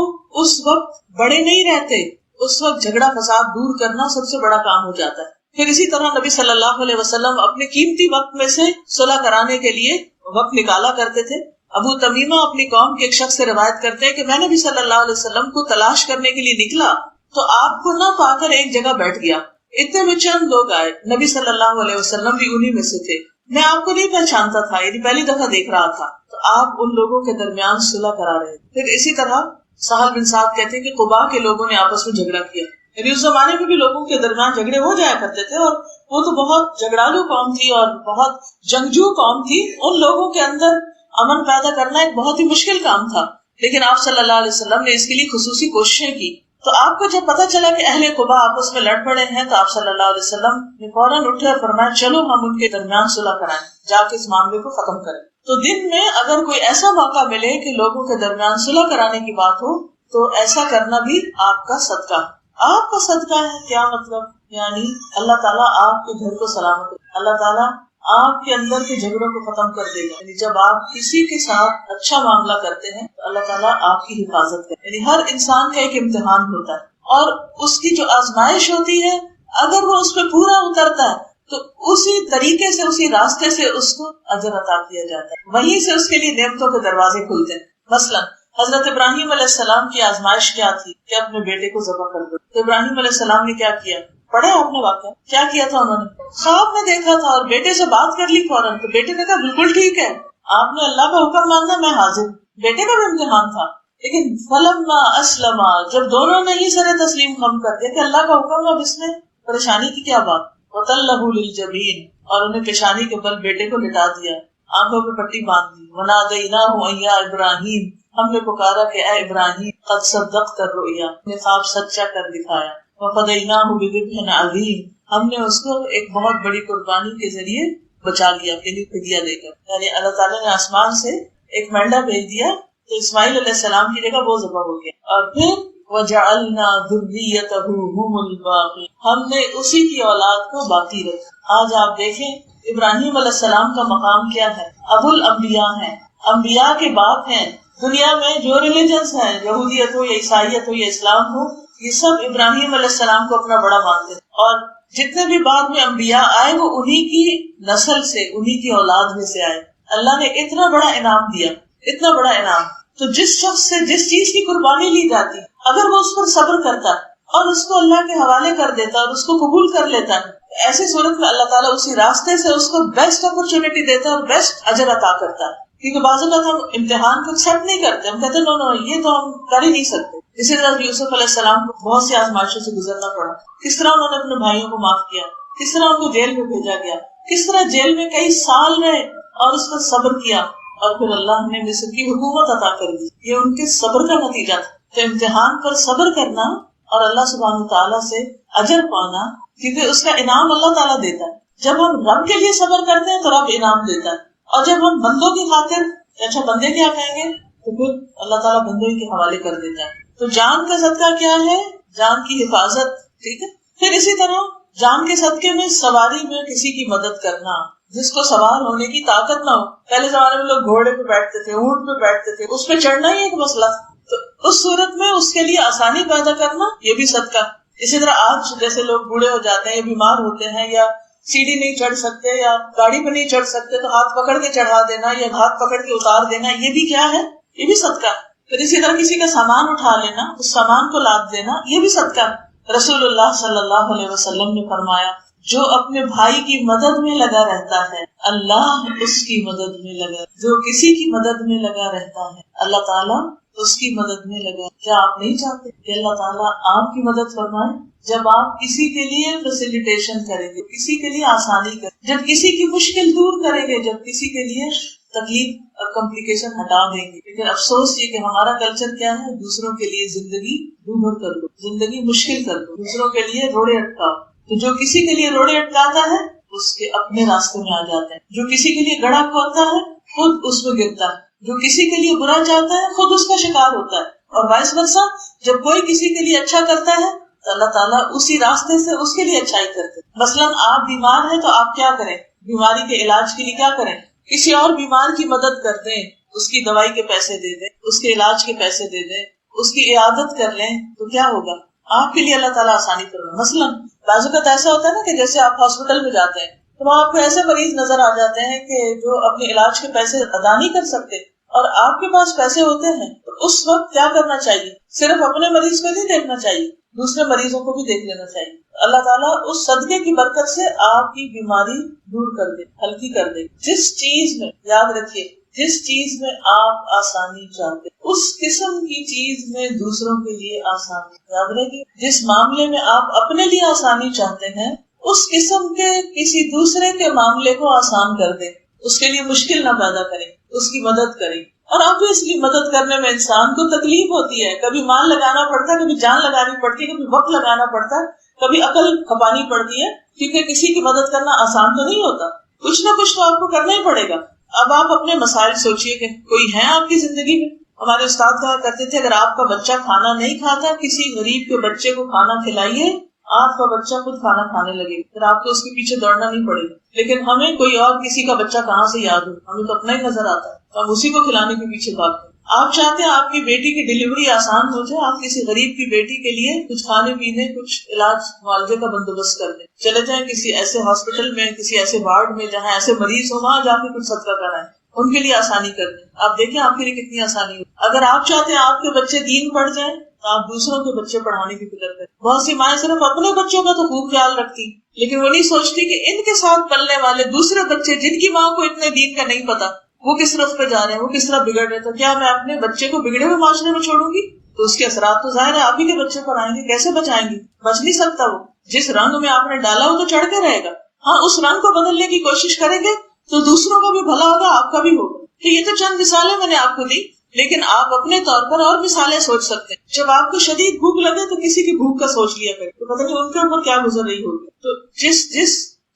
اس وقت بڑے نہیں رہتے، اس وقت جھگڑا فساد دور کرنا سب سے بڑا کام ہو جاتا ہے. پھر اسی طرح نبی صلی اللہ علیہ وسلم اپنے قیمتی وقت میں سے صلح کرانے کے لیے وقت نکالا کرتے تھے. ابو تمیمہ اپنی قوم کے ایک شخص سے روایت کرتے ہیں کہ میں نبی صلی اللہ علیہ وسلم کو تلاش کرنے کے لیے نکلا تو آپ کو نہ پا کر ایک جگہ بیٹھ گیا. اتنے میں چند لوگ آئے، نبی صلی اللہ علیہ وسلم بھی انہی میں سے تھے. میں آپ کو نہیں پہچانتا تھا، یعنی پہلی دفعہ دیکھ رہا تھا، تو آپ ان لوگوں کے درمیان صلح کرا رہے. پھر اسی طرح سہل بن سعد کہتے ہیں کہ قباء کے لوگوں نے آپس میں جھگڑا کیا. یعنی اس زمانے میں بھی لوگوں کے درمیان جھگڑے ہو جایا کرتے تھے، اور وہ تو بہت جھگڑالو قوم تھی اور بہت جنگجو قوم تھی. ان لوگوں کے اندر امن پیدا کرنا ایک بہت ہی مشکل کام تھا، لیکن آپ صلی اللہ علیہ وسلم نے اس کے لیے خصوصی کوششیں کی. تو آپ کو جب پتا چلا کہ اہل قباء آپس میں لڑ پڑے ہیں تو آپ صلی اللہ علیہ وسلم نے فوراً اٹھے اور فرمایا چلو ہم ان کے درمیان صلح کرائیں، جا کے اس معاملے کو ختم کریں. تو دن میں اگر کوئی ایسا موقع ملے کہ لوگوں کے درمیان صلح کرانے کی بات ہو تو ایسا کرنا بھی آپ کا صدقہ ہے. آپ کا صدقہ ہے کیا مطلب؟ یعنی اللہ تعالیٰ آپ کے گھر کو سلامت کرے، اللہ تعالیٰ آپ کے اندر کے جھگڑوں کو ختم کر دے گا. یعنی جب آپ کسی کے ساتھ اچھا معاملہ کرتے ہیں تو اللہ تعالیٰ آپ کی حفاظت کرے. یعنی ہر انسان کا ایک امتحان ہوتا ہے اور اس کی جو آزمائش ہوتی ہے اگر وہ اس پہ پورا اترتا ہے تو اسی طریقے سے، اسی راستے سے اس کو اجر عطا کیا جاتا ہے، وہیں سے اس کے لیے نعمتوں کے دروازے کھلتے ہیں. مثلا حضرت ابراہیم علیہ السلام کی آزمائش کیا تھی کہ اپنے بیٹے کو ذبح کر دو. تو ابراہیم علیہ السلام نے کیا کیا؟ پڑھے آپ نے واقعہ؟ کیا کیا تھا انہوں نے؟ خواب میں دیکھا تھا اور بیٹے سے بات کر لی فوراً. تو بیٹے نے کہا بالکل ٹھیک ہے، آپ نے اللہ کا حکم ماننا، میں حاضر. بیٹے کا بھی امتحان تھا. لیکن فلما اسلما، جب دونوں نے ہی سر تسلیم خم کر دیا کہ اللہ کا حکم، اب اس میں پریشانی کی کیا بات. وَتَلَّهُ لِلْجَبِينِ، اور انہیں پیشانی کے بل بیٹے کو لٹا دیا، آنکھوں پہ پٹی باندھ دی. وَنَادَيْنَاهُ أَن يَا إِبْرَاهِيمُ، ہم نے پکارا کہ اے ابراہیم، قد صدقت الرؤیا، نے خواب سچا کر دکھایا. وَفَدَيْنَاهُ بِذِبْحٍ عَظِيمٍ، ہم نے اس کو ایک بہت بڑی قربانی کے ذریعے بچا لیا، یعنی فدیہ دے کر. یعنی اللہ تعالیٰ نے آسمان سے ایک مینڈا بھیج دیا تو اسماعیل علیہ السلام کی جگہ وہ ذبح ہو گیا. اور پھر وجعلنا ذریته هم الباقین، ہم نے اسی کی اولاد کو باقی رکھا۔ آج آپ دیکھیں ابراہیم علیہ السلام کا مقام کیا ہے، ابو الانبیاء ہیں، انبیاء کے باپ ہیں۔ دنیا میں جو ریلیجنس ہیں، یہودیت ہو یا عیسائیت ہو یا اسلام ہو، یہ سب ابراہیم علیہ السلام کو اپنا بڑا مانتے ہیں، اور جتنے بھی بعد میں انبیاء آئے وہ انہی کی نسل سے، انہی کی اولاد میں سے آئے۔ اللہ نے اتنا بڑا انعام دیا، اتنا بڑا انعام۔ تو جس شخص سے جس چیز کی قربانی لی جاتی، اگر وہ اس پر صبر کرتا اور اس کو اللہ کے حوالے کر دیتا اور اس کو قبول کر لیتا، ایسی صورت میں اللہ تعالیٰ اسی راستے سے اس کو بیسٹ اپرچونٹی دیتا ہے اور بیسٹ اجر عطا کرتا ہے۔ کیونکہ بعض اوقات ہم امتحان کو ایکسپٹ نہیں کرتے، ہم کہتے ہیں نو یہ تو ہم کر ہی نہیں سکتے۔ اسی طرح یوسف علیہ السلام کو بہت سی آزمائشوں سے گزرنا پڑا، کس طرح انہوں نے اپنے بھائیوں کو معاف کیا، کس طرح ان کو جیل میں بھیجا گیا، کس طرح جیل میں کئی سال رہے اور اس پر صبر کیا، اور پھر اللہ نے مصر کی حکومت عطا کر دی۔ یہ ان کے صبر کا نتیجہ تھا۔ تو امتحان پر صبر کرنا اور اللہ سبحانہ تعالیٰ سے اجر پانا، کیونکہ اس کا انعام اللہ تعالیٰ دیتا ہے۔ جب ہم رب کے لیے صبر کرتے ہیں تو رب انعام دیتا ہے، اور جب ہم بندوں کی خاطر اچھا بندے کیا کہیں گے تو پھر اللہ تعالیٰ بندوں کے حوالے کر دیتا ہے۔ تو جان کا صدقہ کیا ہے؟ جان کی حفاظت، ٹھیک ہے۔ پھر اسی طرح جان کے صدقے میں سواری میں کسی کی مدد کرنا، جس کو سوار ہونے کی طاقت نہ ہو۔ پہلے زمانے میں لوگ گھوڑے پہ بیٹھتے تھے، اونٹ پہ بیٹھتے تھے، اس پہ چڑھنا ہی ایک مسئلہ، تو اس صورت میں اس کے لیے آسانی پیدا کرنا یہ بھی صدقہ۔ اسی طرح آج جیسے لوگ بوڑھے ہو جاتے ہیں یا بیمار ہوتے ہیں یا سیڑھی نہیں چڑھ سکتے یا گاڑی پہ نہیں چڑھ سکتے، تو ہاتھ پکڑ کے چڑھا دینا یا ہاتھ پکڑ کے اتار دینا، یہ بھی کیا ہے؟ یہ بھی صدقہ۔ پھر اسی طرح کسی کا سامان اٹھا لینا، اس سامان کو لاد دینا، یہ بھی صدقہ۔ رسول اللہ صلی اللہ علیہ وسلم نے فرمایا، جو اپنے بھائی کی مدد میں لگا رہتا ہے اللہ اس کی مدد میں لگا، جو کسی کی مدد میں لگا رہتا ہے اللہ تعالیٰ اس کی مدد میں لگا۔ کیا آپ نہیں چاہتے کہ اللہ تعالیٰ آپ کی مدد فرمائے؟ جب آپ کسی کے لیے فیسیلیٹیشن کریں گے، کسی کے لیے آسانی کریں، جب کسی کی مشکل دور کریں گے، جب کسی کے لیے تکلیف اور کمپلیکیشن ہٹا دیں گے۔ لیکن افسوس یہ کہ ہمارا کلچر کیا ہے، دوسروں کے لیے زندگی دور کر دو، زندگی مشکل کر دو، دوسروں کے لیے روڑے اٹکاؤ۔ تو جو کسی کے لیے روڑے اٹکاتا ہے اس کے اپنے راستے میں آ جاتے ہیں، جو کسی کے لیے گڑھا کھودتا ہے خود اس میں گرتا ہے، جو کسی کے لیے برا چاہتا ہے خود اس کا شکار ہوتا ہے، اور وائس ورسا جب کوئی کسی کے لیے اچھا کرتا ہے تو اللہ تعالیٰ اسی راستے سے اس کے لیے اچھائی کرتے ہیں۔ مثلاً آپ بیمار ہیں تو آپ کیا کریں؟ بیماری کے علاج کے لیے کیا کریں؟ کسی اور بیمار کی مدد کر دیں، اس کی دوائی کے پیسے دے دیں، اس کے علاج کے پیسے دے دیں، اس کی عیادت کر لیں، تو کیا ہوگا؟ آپ کے لیے اللہ تعالیٰ آسانی کرے۔ مثلاً بعض اوقات ایسا ہوتا ہے نا کہ جیسے آپ ہاسپٹل میں جاتے ہیں تو وہاں آپ کو ایسے مریض نظر آ جاتے ہیں کہ جو اپنے علاج کے پیسے ادا نہیں کر سکتے، اور آپ کے پاس پیسے ہوتے ہیں، تو اس وقت کیا کرنا چاہیے؟ صرف اپنے مریض کو نہیں دیکھنا چاہیے، دوسرے مریضوں کو بھی دیکھ لینا چاہیے۔ اللہ تعالیٰ اس صدقے کی برکت سے آپ کی بیماری دور کر دے، ہلکی کر دے۔ جس چیز میں، یاد رکھیے، جس چیز میں آپ آسانی چاہتے اس قسم کی چیز میں دوسروں کے لیے آسانی، یاد رکھیے، جس معاملے میں آپ اپنے لیے آسانی چاہتے ہیں اس قسم کے کسی دوسرے کے معاملے کو آسان کر دیں، اس کے لیے مشکل نہ پیدا کریں، اس کی مدد کریں۔ اور obviously مدد کرنے میں انسان کو تکلیف ہوتی ہے، کبھی مال لگانا پڑتا ہے، کبھی جان لگانی پڑتی ہے، کبھی وقت لگانا پڑتا ہے، کبھی عقل کھپانی پڑتی ہے، کیونکہ کسی کی مدد کرنا آسان تو نہیں ہوتا، کچھ نہ کچھ تو آپ کو کرنا ہی پڑے گا۔ اب آپ اپنے مسائل سوچئے کہ کوئی ہے آپ کی زندگی میں۔ ہمارے استاد کہا کرتے تھے، اگر آپ کا بچہ کھانا نہیں کھاتا، کسی غریب کے بچے کو کھانا کھلائیے، آپ کا بچہ خود کھانا کھانے لگے، پھر آپ کو اس کے پیچھے دوڑنا نہیں پڑے گا۔ لیکن ہمیں کوئی اور کسی کا بچہ کہاں سے یاد ہو، ہمیں تو اپنا ہی نظر آتا ہے، تو ہم اسی کو کھلانے کے پیچھے بھاگتے ہیں۔ آپ چاہتے ہیں آپ کی بیٹی کی ڈلیوری آسان ہو جائے، آپ کسی غریب کی بیٹی کے لیے کچھ کھانے پینے، کچھ علاج معالجے کا بندوبست کر دیں، چلے جائیں کسی ایسے ہاسپٹل میں، کسی ایسے وارڈ میں جہاں ایسے مریض ہو، وہاں جا کے کچھ صدقہ کرائیں، ان کے لیے آسانی کر دیں۔ آپ دیکھیں آپ کے لیے کتنی آسانی ہو۔ اگر آپ چاہتے ہیں آپ کے بچے دین پڑھ جائیں تو آپ دوسروں کے بچے پڑھانے کی فکر کریں۔ بہت سی مائیں صرف اپنے بچوں کا تو خوب خیال رکھتی، لیکن وہ نہیں سوچتی کہ ان کے ساتھ پلنے والے دوسرے بچے جن کی ماں کو اتنے دین کا نہیں پتا، وہ کس رخ پہ جا رہے ہیں، وہ کس طرح بگڑ رہے، تو کیا میں اپنے بچے کو بگڑے ہوئے معاشرے میں چھوڑوں گی؟ تو اس کے اثرات تو ظاہر ہے آپ ہی کے بچے پر آئیں گے۔ کیسے بچائیں گی؟ بچ نہیں سکتا وہ، جس رنگ میں آپ نے ڈالا وہ تو چڑھ کے رہے گا۔ ہاں، اس رنگ کو بدلنے کی کوشش کریں گے تو دوسروں کا بھی بھلا ہوگا، آپ کا بھی ہوگا۔ تو یہ تو چند مثالیں میں نے آپ کو دی، لیکن آپ اپنے طور پر اور مثالیں سوچ سکتے ہیں۔ جب آپ کو شدید بھوک لگے تو کسی کی بھوک کا سوچ لیا کریں، تو پتہ نہیں ان کے اوپر کیا گزر رہی ہوگی۔ تو جس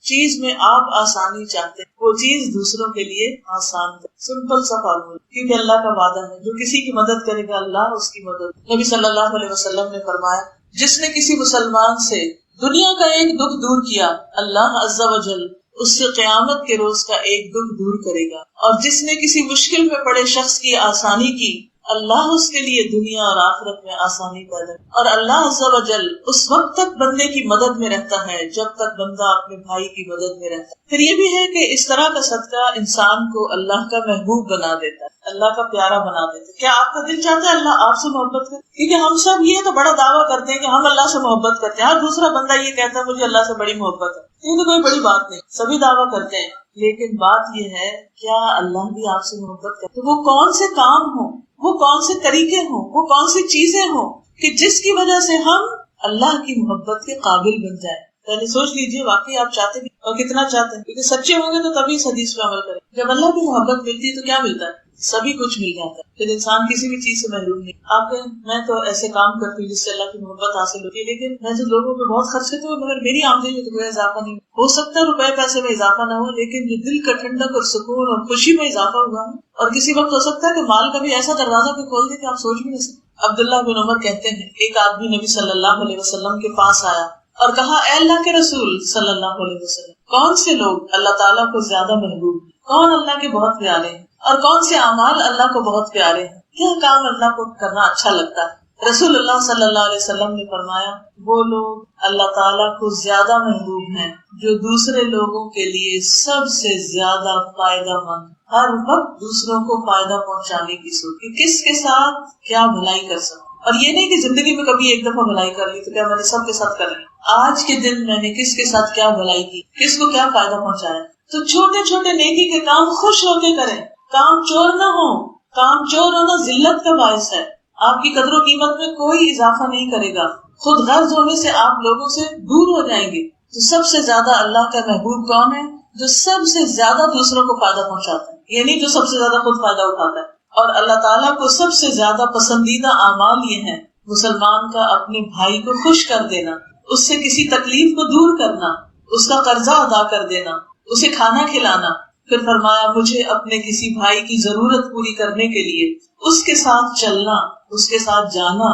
چیز میں آپ آسانی چاہتے ہیں وہ چیز دوسروں کے لیے آسان ہے. سمپل سا فارمولا، کیونکہ اللہ کا وعدہ ہے جو کسی کی مدد کرے گا اللہ اس کی مدد. نبی صلی اللہ علیہ وسلم نے فرمایا جس نے کسی مسلمان سے دنیا کا ایک دکھ دور کیا اللہ عز و جل اس سے قیامت کے روز کا ایک دکھ دور کرے گا، اور جس نے کسی مشکل میں پڑے شخص کی آسانی کی اللہ اس کے لیے دنیا اور آخرت میں آسانی پیدا. اور اللہ عز و جل اس وقت تک بندے کی مدد میں رہتا ہے جب تک بندہ اپنے بھائی کی مدد میں رہتا ہے. پھر یہ بھی ہے کہ اس طرح کا صدقہ انسان کو اللہ کا محبوب بنا دیتا ہے، اللہ کا پیارا بنا دیتا ہے. کیا آپ کا دل چاہتا ہے اللہ آپ سے محبت کرے؟ کیونکہ ہم سب یہ تو بڑا دعویٰ کرتے ہیں کہ ہم اللہ سے محبت کرتے ہیں، ہر دوسرا بندہ یہ کہتا ہے مجھے اللہ سے بڑی محبت ہے. یہ تو کوئی بڑی بات نہیں، سبھی دعویٰ کرتے ہیں. لیکن بات یہ ہے کیا اللہ بھی آپ سے محبت کرتے؟ وہ کون سے کام ہوں، وہ کون سے طریقے ہوں، وہ کون سی چیزیں ہوں کہ جس کی وجہ سے ہم اللہ کی محبت کے قابل بن جائیں. پہلے سوچ لیجئے واقعی آپ چاہتے ہیں اور کتنا چاہتے ہیں، کیونکہ سچے ہوں گے تو تبھی اس حدیث پہ عمل کریں. جب اللہ کی محبت ملتی ہے تو کیا ملتا ہے؟ سبھی کچھ مل جاتا ہے، پھر انسان کسی بھی چیز سے محروم نہیں. آپ میں تو ایسے کام کرتی ہوں جس سے اللہ کی محبت حاصل ہوتی ہے، لیکن میں جو لوگوں پہ بہت خرچ کرتی ہوں مگر میری آمدنی میں تو کوئی اضافہ نہیں ہو سکتا، روپے پیسے میں اضافہ نہ ہو، لیکن جو دل کا ٹھنڈک اور سکون اور خوشی میں اضافہ ہوا ہے. اور کسی وقت ہو سکتا ہے کہ مال کا بھی ایسا دروازہ بھی کھول دے کہ آپ سوچ بھی نہیں سکتے. عبداللہ بن عمر کہتے ہیں ایک آدمی نبی صلی اللہ علیہ وسلم کے پاس آیا اور کہا اے اللہ کے رسول صلی اللہ علیہ وسلم، کون سے لوگ اللہ تعالیٰ کو زیادہ محبوب ہیں، کون اللہ کے بہت پیارے ہیں، اور کون سے اعمال اللہ کو بہت پیارے ہیں، کیا کام اللہ کو کرنا اچھا لگتا ہے؟ رسول اللہ صلی اللہ علیہ وسلم نے فرمایا وہ لوگ اللہ تعالیٰ کو زیادہ محبوب ہیں جو دوسرے لوگوں کے لیے سب سے زیادہ فائدہ مند، ہر وقت دوسروں کو فائدہ پہنچانے کی سوچ کہ کس کے ساتھ کیا بھلائی کر سکوں. اور یہ نہیں کہ زندگی میں کبھی ایک دفعہ بھلائی کر لی تو کیا میں نے سب کے ساتھ کر لی، آج کے دن میں نے کس کے ساتھ کیا بھلائی کی، کس کو کیا فائدہ پہنچایا. تو چھوٹے چھوٹے نیکی کے کام خوش ہو کے کریں، کام چور نہ ہو. کام چور ہونا ذلت کا باعث ہے، آپ کی قدر و قیمت میں کوئی اضافہ نہیں کرے گا، خود غرض ہونے سے آپ لوگوں سے دور ہو جائیں گے. تو سب سے زیادہ اللہ کا محبوب کون ہے؟ جو سب سے زیادہ دوسروں کو فائدہ پہنچاتا ہے، یعنی جو سب سے زیادہ خود فائدہ اٹھاتا ہے. اور اللہ تعالیٰ کو سب سے زیادہ پسندیدہ اعمال یہ ہیں مسلمان کا اپنے بھائی کو خوش کر دینا، اس سے کسی تکلیف کو دور کرنا، اس کا قرضہ ادا کر دینا، اسے کھانا کھلانا. پھر فرمایا مجھے اپنے کسی بھائی کی ضرورت پوری کرنے کے لیے اس کے ساتھ چلنا، اس کے ساتھ جانا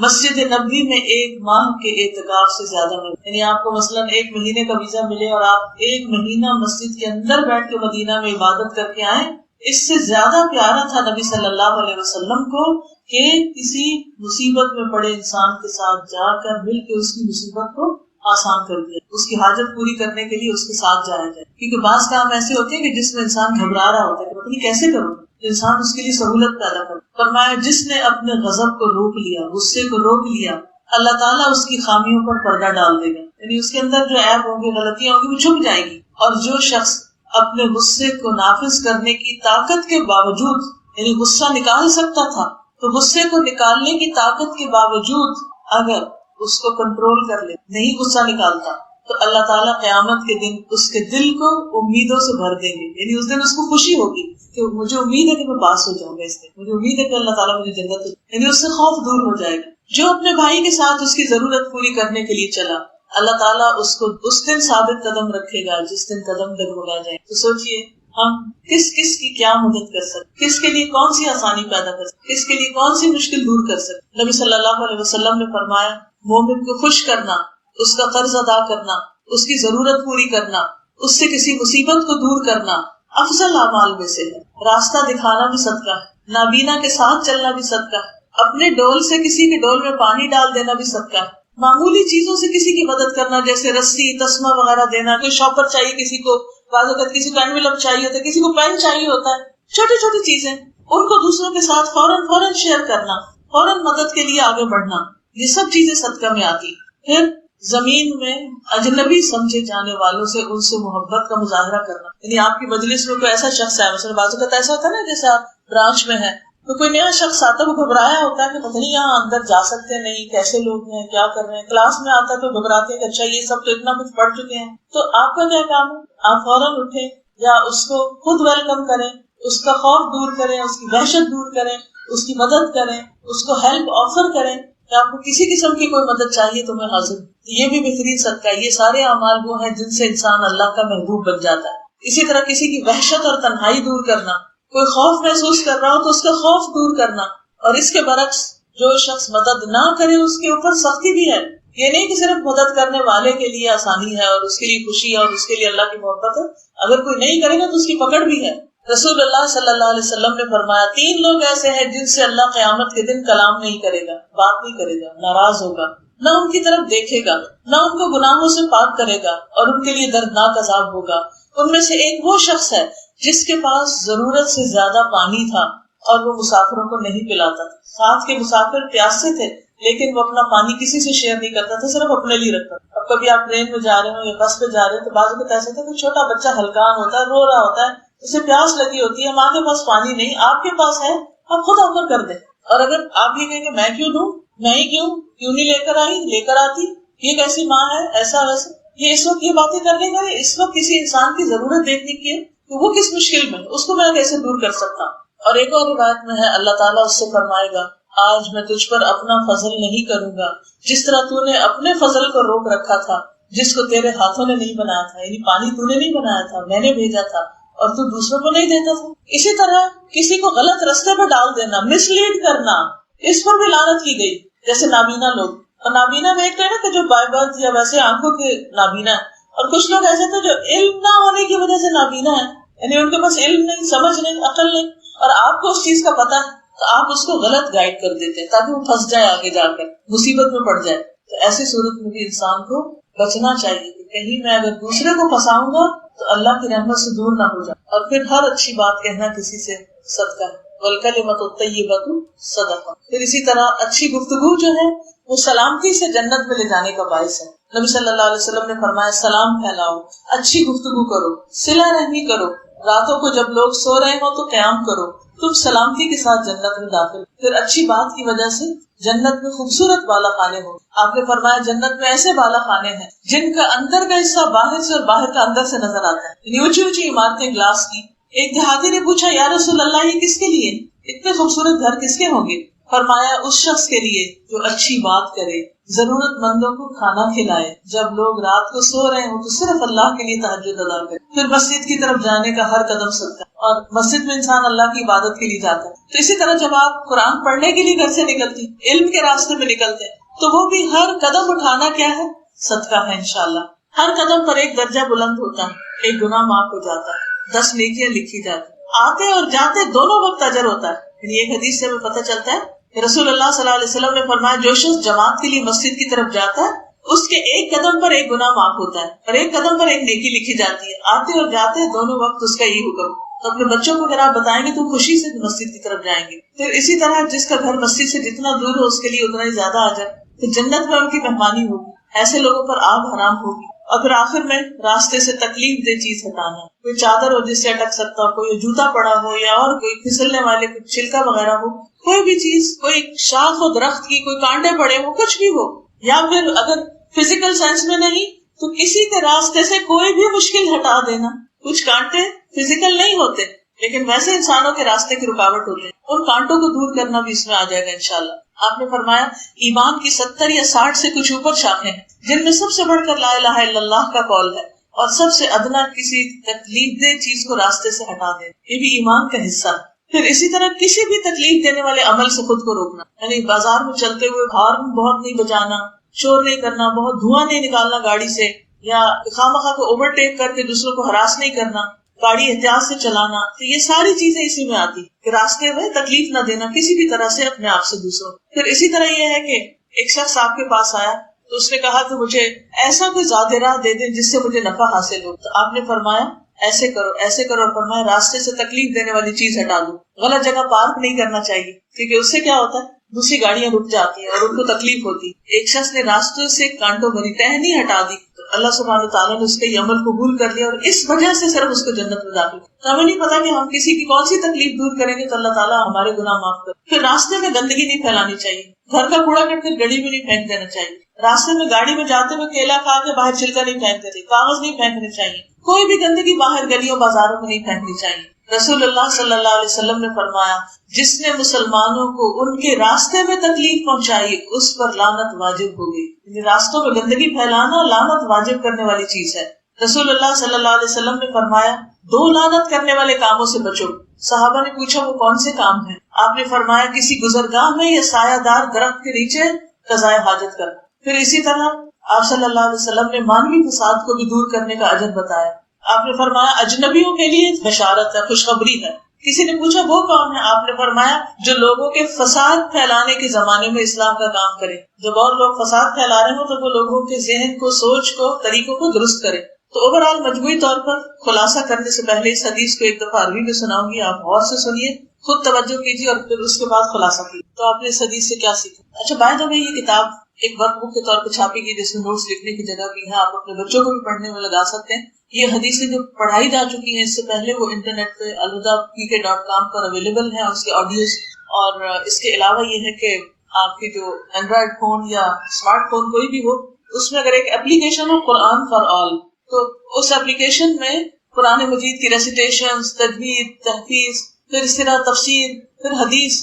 مسجد نبوی میں 1 ماہ کے اعتکاف سے زیادہ ملے. یعنی آپ کو مثلاً 1 مہینے کا ویزا ملے اور آپ 1 مہینہ مسجد کے اندر بیٹھ کے مدینہ میں عبادت کر کے آئیں، اس سے زیادہ پیارا تھا نبی صلی اللہ علیہ وسلم کو کہ کسی مصیبت میں پڑے انسان کے ساتھ جا کر مل کے اس کی مصیبت کو آسان کر دیا، اس کی حاجت پوری کرنے کے لیے اس کے ساتھ جایا جائے. کیونکہ بعض کام ایسے ہوتے ہیں کہ جس میں انسان گھبرا رہا ہوتا ہے کہ پتہ نہیں کیسے کروں، انسان اس کے لیے سہولت پیدا کرے. فرمایا جس نے اپنے غضب کو روک لیا، غصے کو روک لیا، اللہ تعالیٰ اس کی خامیوں پر پردہ ڈال دے گا، یعنی اس کے اندر جو عیب ہوں گے، غلطیاں ہوں گی، وہ چھپ جائے گی. اور جو شخص اپنے غصے کو نافذ کرنے کی طاقت کے باوجود، یعنی غصہ نکال سکتا تھا تو غصے کو نکالنے کی طاقت کے باوجود اگر اس کو کنٹرول کر لے، نہیں غصہ نکالتا، تو اللہ تعالیٰ قیامت کے دن اس کے دل کو امیدوں سے بھر دیں گے. یعنی اس دن اس کو خوشی ہوگی کہ مجھے امید ہے کہ میں پاس ہو جاؤں گا، اس دن مجھے امید ہے کہ اللہ تعالیٰ مجھے جنت، یعنی اس سے خوف دور ہو جائے گا. جو اپنے بھائی کے ساتھ اس کی ضرورت پوری کرنے کے لیے چلا، اللہ تعالیٰ اس کو اس دن ثابت قدم رکھے گا جس دن قدم ڈگمگا جائے. تو سوچئے ہم کس کس کی کیا مدد کر سکتے، کس کے لیے کون سی آسانی پیدا کر سکتے، کس کے لیے کون سی مشکل دور کر سکتے. نبی صلی اللہ علیہ وسلم نے فرمایا مومن کو خوش کرنا، اس کا قرض ادا کرنا، اس کی ضرورت پوری کرنا، اس سے کسی مصیبت کو دور کرنا افضل اعمال میں سے ہے. راستہ دکھانا بھی صدقہ ہے، نابینا کے ساتھ چلنا بھی صدقہ ہے، اپنے ڈول سے کسی کے ڈول میں پانی ڈال دینا بھی صدقہ ہے، معمولی چیزوں سے کسی کی مدد کرنا جیسے رسی، تسمہ وغیرہ دینا، کوئی شاپر چاہیے کسی کو، بعض اوقات کسی کو انویلپ چاہیے ہوتا ہے، کسی کو پین چاہیے ہوتا ہے، چھوٹی چھوٹی چیزیں ان کو دوسروں کے ساتھ فوراً شیئر کرنا، فوراً مدد کے لیے آگے بڑھنا، یہ سب چیزیں صدقہ میں آتی. پھر زمین میں اجنبی سمجھے جانے والوں سے ان سے محبت کا مظاہرہ کرنا، یعنی آپ کی مجلس میں کوئی ایسا شخص ہے، مثلا بعض اوقات ایسا ہوتا ہے نا جیسے آپ برانچ میں ہے تو کوئی نیا شخص آتا ہے، وہ گھبرایا ہوتا ہے کہ پتہ نہیں یہاں اندر جا سکتے نہیں، کیسے لوگ ہیں، کیا کر رہے ہیں. کلاس میں آتا ہے تو گھبراتے ہیں کہ اچھا یہ سب تو اتنا کچھ پڑھ چکے ہیں. تو آپ کا کیا کام ہے؟ آپ فوراً اٹھیں یا اس کو خود ویلکم کریں، اس کا خوف دور کریں، اس کی وحشت دور کریں، اس کی مدد کریں، اس کو ہیلپ آفر کریں. کہ آپ کو کسی قسم کی کوئی مدد چاہیے تو میں حاضر ہوں. یہ بھی بہترین صدقہ ہے. یہ سارے اعمال وہ ہیں جن سے انسان اللہ کا محبوب بن جاتا ہے. اسی طرح کسی کی وحشت اور تنہائی دور کرنا, کوئی خوف محسوس کر رہا ہو تو اس کا خوف دور کرنا, اور اس کے برعکس جو شخص مدد نہ کرے اس کے اوپر سختی بھی ہے. یہ نہیں کہ صرف مدد کرنے والے کے لیے آسانی ہے اور اس کے لیے خوشی ہے اور اس کے لیے اللہ کی محبت ہے, اگر کوئی نہیں کرے گا تو اس کی پکڑ بھی ہے. رسول اللہ صلی اللہ علیہ وسلم نے فرمایا 3 لوگ ایسے ہیں جن سے اللہ قیامت کے دن کلام نہیں کرے گا, بات نہیں کرے گا, ناراض ہوگا, نہ ان کی طرف دیکھے گا, نہ ان کو گناہوں سے پاک کرے گا, اور ان کے لیے دردناک عذاب ہوگا. ان میں سے ایک وہ شخص ہے جس کے پاس ضرورت سے زیادہ پانی تھا اور وہ مسافروں کو نہیں پلاتا تھا. ساتھ کے مسافر پیاسے تھے لیکن وہ اپنا پانی کسی سے شیئر نہیں کرتا تھا, صرف اپنے لیے رکھتا تھا. اب کبھی آپ ٹرین میں جا رہے ہو یا بس پہ جا رہے ہو تو بعض اوقات ایسا تھا کہ چھوٹا بچہ ہلکان ہوتا ہے, رو رہا ہوتا ہے, اسے پیاس لگی ہوتی ہے, ماں کے پاس پانی نہیں, آپ کے پاس ہے, آپ خود آفر کر دیں. اور اگر آپ یہ کہیں کہ میں کیوں دوں, میں ہی کیوں نہیں لے کر آئی, لے کر آتی, یہ کیسی ماں ہے, ایسا ویسا, یہ اس وقت یہ باتیں کرنے کا, اس وقت کسی انسان کی ضرورت دیکھنے کی ہے کہ وہ کس مشکل میں, اس کو میں کیسے دور کر سکتا ہوں. اور ایک اور روایت میں ہے اللہ تعالیٰ اس سے فرمائے گا آج میں تجھ پر اپنا فضل نہیں کروں گا جس طرح تو نے اپنے فضل کو روک رکھا تھا جس کو تیرے ہاتھوں نے نہیں بنایا تھا, یعنی پانی تو نے نہیں بنایا تھا, میں نے بھیجا تھا اور تو دوسروں کو نہیں دیتا تھا. اسی طرح کسی کو غلط راستے پر ڈال دینا, مس لیڈ کرنا, اس پر بھی لعنت کی گئی. جیسے نابینا لوگ, اور نابینا میں ایک ہے نا کہ جو بائی برتھ یا ویسے آنکھوں کے نابینا ہے, اور کچھ لوگ ایسے تھے جو علم نہ ہونے کی وجہ سے نابینا ہے, یعنی ان کے پاس علم نہیں, سمجھ نہیں, عقل نہیں, اور آپ کو اس چیز کا پتا ہے تو آپ اس کو غلط گائیڈ کر دیتے ہیں تاکہ وہ پھنس جائے, آگے جا کر مصیبت میں پڑ جائے. تو ایسی صورت میں بھی انسان کو بچنا چاہیے کہ کہیں میں اگر دوسرے کو پھنساؤں گا تو اللہ کی رحمت سے دور نہ ہو جائے. اور پھر ہر اچھی بات کہنا کسی سے صدقہ ہے, والکلمۃ الطیبۃ صدقہ. پھر اسی طرح اچھی گفتگو جو ہے وہ سلامتی سے جنت میں لے جانے کا باعث ہے. نبی صلی اللہ علیہ وسلم نے فرمایا سلام پھیلاؤ, اچھی گفتگو کرو, صلہ رحمی کرو, راتوں کو جب لوگ سو رہے ہو تو قیام کرو, تم سلامتی کے ساتھ جنت میں داخل. پھر اچھی بات کی وجہ سے جنت میں خوبصورت بالا خانے ہوں. آپ نے فرمایا جنت میں ایسے بالا خانے ہیں جن کا اندر کا حصہ باہر سے اور باہر کا اندر سے نظر آتا ہے, یعنی اونچی اونچی عمارتیں گلاس کی. ایک دیہاتی نے پوچھا یا رسول اللہ یہ کس کے لیے, اتنے خوبصورت گھر کس کے ہوں گے؟ فرمایا اس شخص کے لیے جو اچھی بات کرے, ضرورت مندوں کو کھانا کھلائے, جب لوگ رات کو سو رہے ہوں تو صرف اللہ کے لیے تہجد ادا کرے. پھر مسجد کی طرف جانے کا ہر قدم صدقہ, اور مسجد میں انسان اللہ کی عبادت کے لیے جاتا ہے. تو اسی طرح جب آپ قرآن پڑھنے کے لیے گھر سے نکلتے, علم کے راستے میں نکلتے ہیں, تو وہ بھی ہر قدم اٹھانا کیا ہے, صدقہ ہے. انشاءاللہ ہر قدم پر ایک درجہ بلند ہوتا ہے, ایک گناہ معاف ہو جاتا ہے, 10 نیکیاں لکھی جاتی, آتے اور جاتے دونوں وقت اجر ہوتا ہے. یعنی ایک حدیث سے ہمیں پتہ چلتا ہے کہ رسول اللہ صلی اللہ علیہ وسلم نے فرمایا جو شخص جماعت کے لیے مسجد کی طرف جاتا ہے اس کے ایک قدم پر ایک گناہ معاف ہوتا ہے اور ایک قدم پر ایک نیکی لکھی جاتی ہے. آتے اور جاتے دونوں وقت اس کا یہی حکم. تو اپنے بچوں کو اگر آپ بتائیں گے تو خوشی سے مسجد کی طرف جائیں گے. پھر اسی طرح جس کا گھر مسجد سے جتنا دور ہو اس کے لیے اتنا ہی زیادہ اجر. پھر جنت میں ان کی مہمانی ہوگی, ایسے لوگوں پر آگ حرام ہوگی. اور پھر آخر میں راستے سے تکلیف دہ چیز ہٹانا, کوئی چادر ہو جس سے اٹک سکتا ہو, کوئی جوتا پڑا ہو, یا اور کوئی پھسلنے والے کوئی چھلکا وغیرہ ہو, کوئی بھی چیز, کوئی شاخ ہو درخت کی, کوئی کانٹے پڑے ہو, کچھ بھی ہو. یا پھر اگر فزیکل سینس میں نہیں تو کسی کے راستے سے کوئی بھی مشکل ہٹا دینا. کچھ کانٹے فزیکل نہیں ہوتے لیکن ویسے انسانوں کے راستے کی رکاوٹ ہوتے ہیں, ان کانٹوں کو دور کرنا بھی اس میں آ جائے گا انشاءاللہ. آپ نے فرمایا ایمان کی 70 یا 60 سے کچھ اوپر شاخیں ہیں جن میں سب سے بڑھ کر لا الہ الا اللہ کا قول ہے, اور سب سے ادنا کسی تکلیف دہ چیز کو راستے سے ہٹا دینا, یہ بھی ایمان کا حصہ ہے. پھر اسی طرح کسی بھی تکلیف دینے والے عمل سے خود کو روکنا, یعنی بازار میں چلتے ہوئے ہارن بہت نہیں بجانا, شور نہیں کرنا, بہت دھواں نہیں نکالنا گاڑی سے, یا خواہ کو اوور ٹیک کر کے دوسروں کو ہراس نہیں کرنا, گاڑی احتیاط سے چلانا. تو یہ ساری چیزیں اسی میں آتی کہ راستے میں تکلیف نہ دینا کسی بھی طرح سے اپنے آپ سے دوسروں. پھر اسی طرح یہ ہے کہ ایک شخص آپ کے پاس آیا تو اس نے کہا کہ مجھے ایسا کوئی زیادہ راہ دے دیں جس سے مجھے نفع حاصل ہو. تو آپ نے فرمایا ایسے کرو ایسے کرو, اور فرمایا راستے سے تکلیف دینے والی چیز ہٹا دو. غلط جگہ پارک نہیں کرنا چاہیے کیونکہ اس سے کیا ہوتا ہے دوسری گاڑیاں رک جاتی ہیں اور ان کو تکلیف ہوتی. ایک شخص نے راستوں سے کانٹوں بھری ٹہنی ہٹا دی تو اللہ سبحانہ تعالیٰ نے اس کے عمل قبول کر لیا اور اس وجہ سے صرف اس کو جنت میں داخل. تو ہمیں نہیں پتا کہ ہم کسی کی کون سی تکلیف دور کریں گے تو اللہ تعالیٰ ہمارے گناہ معاف کرے. پھر راستے میں گندگی نہیں پھیلانی چاہیے, گھر کا کوڑا کرکٹ گلی میں نہیں پھینک دینا چاہیے. راستے میں گاڑی میں جاتے ہوئے کیلا کھا کے باہر چھلکا نہیں پھینکتے تھے, کاغذ نہیں پھینکنے چاہیے, کوئی بھی گندگی باہر گلیوں بازاروں میں نہیں پھینکنی چاہیے. رسول اللہ صلی اللہ علیہ وسلم نے فرمایا جس نے مسلمانوں کو ان کے راستے میں تکلیف پہنچائی اس پر لعنت واجب ہوگی. یعنی راستوں میں گندگی پھیلانا لعنت واجب کرنے والی چیز ہے. رسول اللہ صلی اللہ علیہ وسلم نے فرمایا 2 لعنت کرنے والے کاموں سے بچو. صحابہ نے پوچھا وہ کون سے کام ہیں؟ آپ نے فرمایا کسی گزرگاہ میں یا سایہ دار درخت کے نیچے قضائے حاجت کرنا. پھر اسی طرح آپ صلی اللہ علیہ وسلم نے مانوی فساد کو بھی دور کرنے کا اجر بتایا. آپ نے فرمایا اجنبیوں کے لیے بشارت ہے، خوشخبری ہے. کسی نے پوچھا وہ کون ہے؟ آپ نے فرمایا جو لوگوں کے فساد پھیلانے کے زمانے میں اسلام کا کام کرے. جب اور لوگ فساد پھیلا رہے ہوں تو وہ لوگوں کے ذہن کو، سوچ کو، طریقوں کو درست کرے. تو اوورآل مجموعی طور پر خلاصہ کرنے سے پہلے اس حدیث کو ایک دفعہ عربی میں سناؤں گی، آپ غور سے سنیے، خود توجہ کیجیے اور پھر اس کے بعد خلاصہ کیجیے. تو آپ نے اس حدیث سے کیا سیکھا؟ اچھا بائی دا وے یہ کتاب ایک ورک بک کے طور پر چھاپی گئی جس میں نوٹس لکھنے کی جگہ بھی ہے، آپ اپنے بچوں کو بھی پڑھنے میں لگا سکتے ہیں. یہ حدیثیں جو پڑھائی جا چکی ہیں اس سے پہلے وہ انٹرنیٹ پہ alhuda.pk.com پر اویلیبل ہیں، اور اس کے آڈیوز. اور اس کے علاوہ یہ ہے کہ آپ کی جو اینڈرائڈ فون یا اسمارٹ فون کوئی بھی ہو، اس میں اگر ایک application who Quran for all, تو اس اپلیکیشن میں قرآن مجید کی ریسیٹیشنز، تجوید، تحفیظ، پھر اس طرح تفسیر، پھر حدیث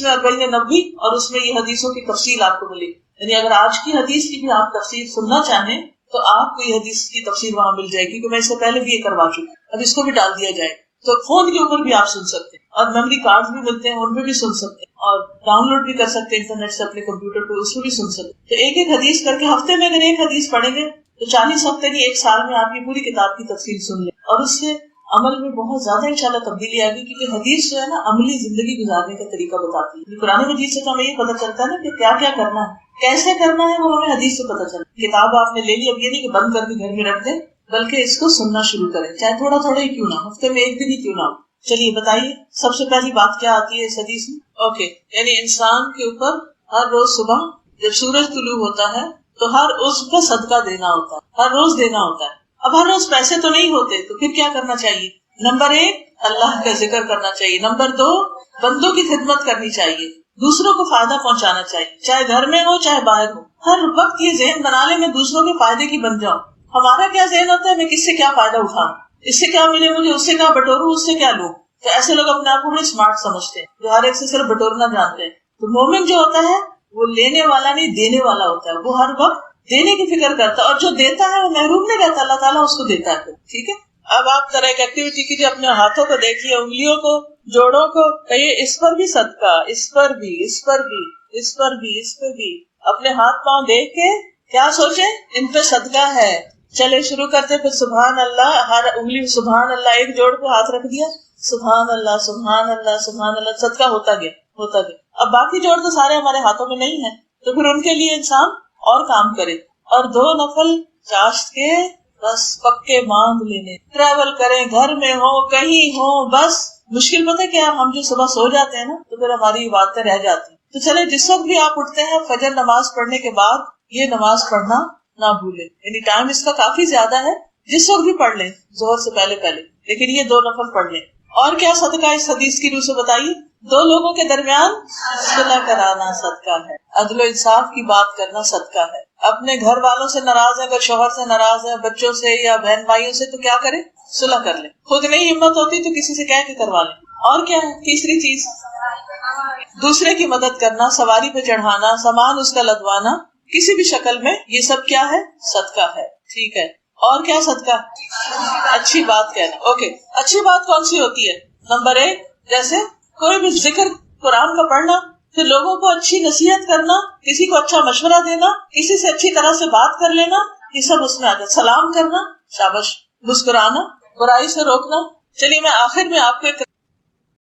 میں 40-90 اور اس میں یہ حدیثوں کی تفصیل آپ کو ملے. یعنی اگر آج کی حدیث کی بھی آپ تفسیر سننا چاہیں تو آپ کو یہ حدیث کی تفسیر وہاں مل جائے گی، کیونکہ میں اس سے پہلے بھی یہ کروا چکی. اب اس کو بھی ڈال دیا جائے تو فون کے اوپر بھی آپ سن سکتے ہیں، اور میموری کارڈ بھی ملتے ہیں ان پہ بھی سن سکتے ہیں، اور ڈاؤن لوڈ بھی کر سکتے ہیں انٹرنیٹ سے اپنے کمپیوٹر پہ، اس پہ بھی سن سکتے ہیں. تو ایک ایک حدیث کر کے ہفتے میں اگر ایک حدیث پڑھیں گے تو 40 ہفتے کی 1 سال میں آپ یہ پوری کتاب کی تفصیل سن لیں، اور اس سے عمل میں بہت زیادہ انشاءاللہ تبدیلی آئے گی. کیونکہ حدیث جو ہے نا عملی زندگی گزارنے کا طریقہ بتاتی ہے. قرآن مجید سے تو ہمیں یہ پتہ چلتا ہے نا کہ کیا کیا کرنا ہے، کیسے کرنا ہے، وہ ہمیں حدیث سے پتہ چلتا ہے. کتاب آپ نے لے لی، اب یہ نہیں کہ بند کر کے گھر میں رکھ دیں، بلکہ اس کو سننا شروع کریں، چاہے تھوڑا تھوڑا ہی کیوں نہ، ہفتے میں 1 دن ہی کیوں نہ ہو. چلیے بتائیے سب سے پہلی بات کیا آتی ہے اس حدیث میں؟ اوکے، یعنی انسان کے اوپر ہر روز صبح جب سورج طلوع ہوتا ہے تو ہر عضو کا صدقہ دینا ہوتا ہے، ہر روز دینا ہوتا ہے. اب ہر روز پیسے تو نہیں ہوتے، تو پھر کیا کرنا چاہیے؟ نمبر 1 اللہ کا ذکر کرنا چاہیے. نمبر 2 بندوں کی خدمت کرنی چاہیے، دوسروں کو فائدہ پہنچانا چاہیے، چاہے گھر میں ہو چاہے باہر ہو. ہر وقت یہ ذہن بنا لے میں دوسروں کے فائدے کی بن جاؤں. ہمارا کیا ذہن ہوتا ہے میں کس سے کیا فائدہ اٹھاؤں، اس سے کیا ملے مجھے، اس سے کیا بٹوروں، اس سے کیا لوں. تو ایسے لوگ اپنے آپ کو بڑے اسمارٹ سمجھتے ہیں جو ہر ایک سے صرف بٹورنا جانتے ہیں. تو مومن جو ہوتا ہے وہ لینے والا نہیں دینے والا ہوتا ہے، وہ ہر وقت دینے کی فکر کرتا ہے، اور جو دیتا ہے وہ محروم نہیں رہتا، اللہ تعالیٰ اس کو دیتا ہے. ٹھیک ہے، اب آپ ذرا ایک ایکٹیویٹی کیجیے، اپنے ہاتھوں کو دیکھیے، انگلیوں کو، جوڑوں کو، کہیے اس پر بھی صدقہ، اس پر بھی، اس پر بھی، اس پر بھی، اس پہ بھی. اپنے ہاتھ پاؤں دیکھ کے کیا سوچیں ان پہ صدقہ ہے. چلے شروع کرتے، پھر سبحان اللہ، ہر انگلی سبحان اللہ، ایک جوڑ پہ ہاتھ رکھ دیا، سبحان اللہ سبحان اللہ سبحان اللہ، صدقہ ہوتا گیا ہوتا گیا. اب باقی جوڑ تو سارے ہمارے ہاتھوں میں نہیں ہیں، تو پھر ان کے لیے انسان اور کام کرے، اور 2 نفل چاشت کے بس پکے باندھ لینے. ٹریول کریں، گھر میں ہو کہیں ہو، بس مشکل پتہ کیا، ہم جو صبح سو جاتے ہیں نا تو پھر ہماری عبادتیں رہ جاتی ہیں. تو چلے جس وقت بھی آپ اٹھتے ہیں فجر نماز پڑھنے کے بعد یہ نماز پڑھنا نہ بھولیں. یعنی ٹائم اس کا کافی زیادہ ہے، جس وقت بھی پڑھ لیں ظہر سے پہلے، لیکن یہ 2 نفل پڑھ لیں. اور کیا صدقہ اس حدیث کی روح سے بتائیے؟ 2 لوگوں کے درمیان صلح کرانا صدقہ ہے، عدل و انصاف کی بات کرنا صدقہ ہے. اپنے گھر والوں سے ناراض ہے، اگر شوہر سے ناراض ہے، بچوں سے یا بہن بھائیوں سے، تو کیا کریں؟ صلح کر لیں. خود نہیں ہمت ہوتی تو کسی سے کہہ کے کروا لیں. اور کیا ہے تیسری چیز؟ دوسرے کی مدد کرنا، سواری پہ چڑھانا، سامان اس کا لدوانا کسی بھی شکل میں، یہ سب کیا ہے؟ صدقہ ہے. ٹھیک ہے، اور کیا صدقہ؟ اچھی بات کہنا. اوکے، اچھی بات کون سی ہوتی ہے؟ نمبر 1 جیسے کوئی بھی ذکر قرآن کا پڑھنا، پھر لوگوں کو اچھی نصیحت کرنا، کسی کو اچھا مشورہ دینا، کسی سے اچھی طرح سے بات کر لینا، یہ سب اس میں آ جاتا. سلام کرنا، شابش، مسکرانا، برائی سے روکنا. چلیے میں آخر میں آپ کو ایک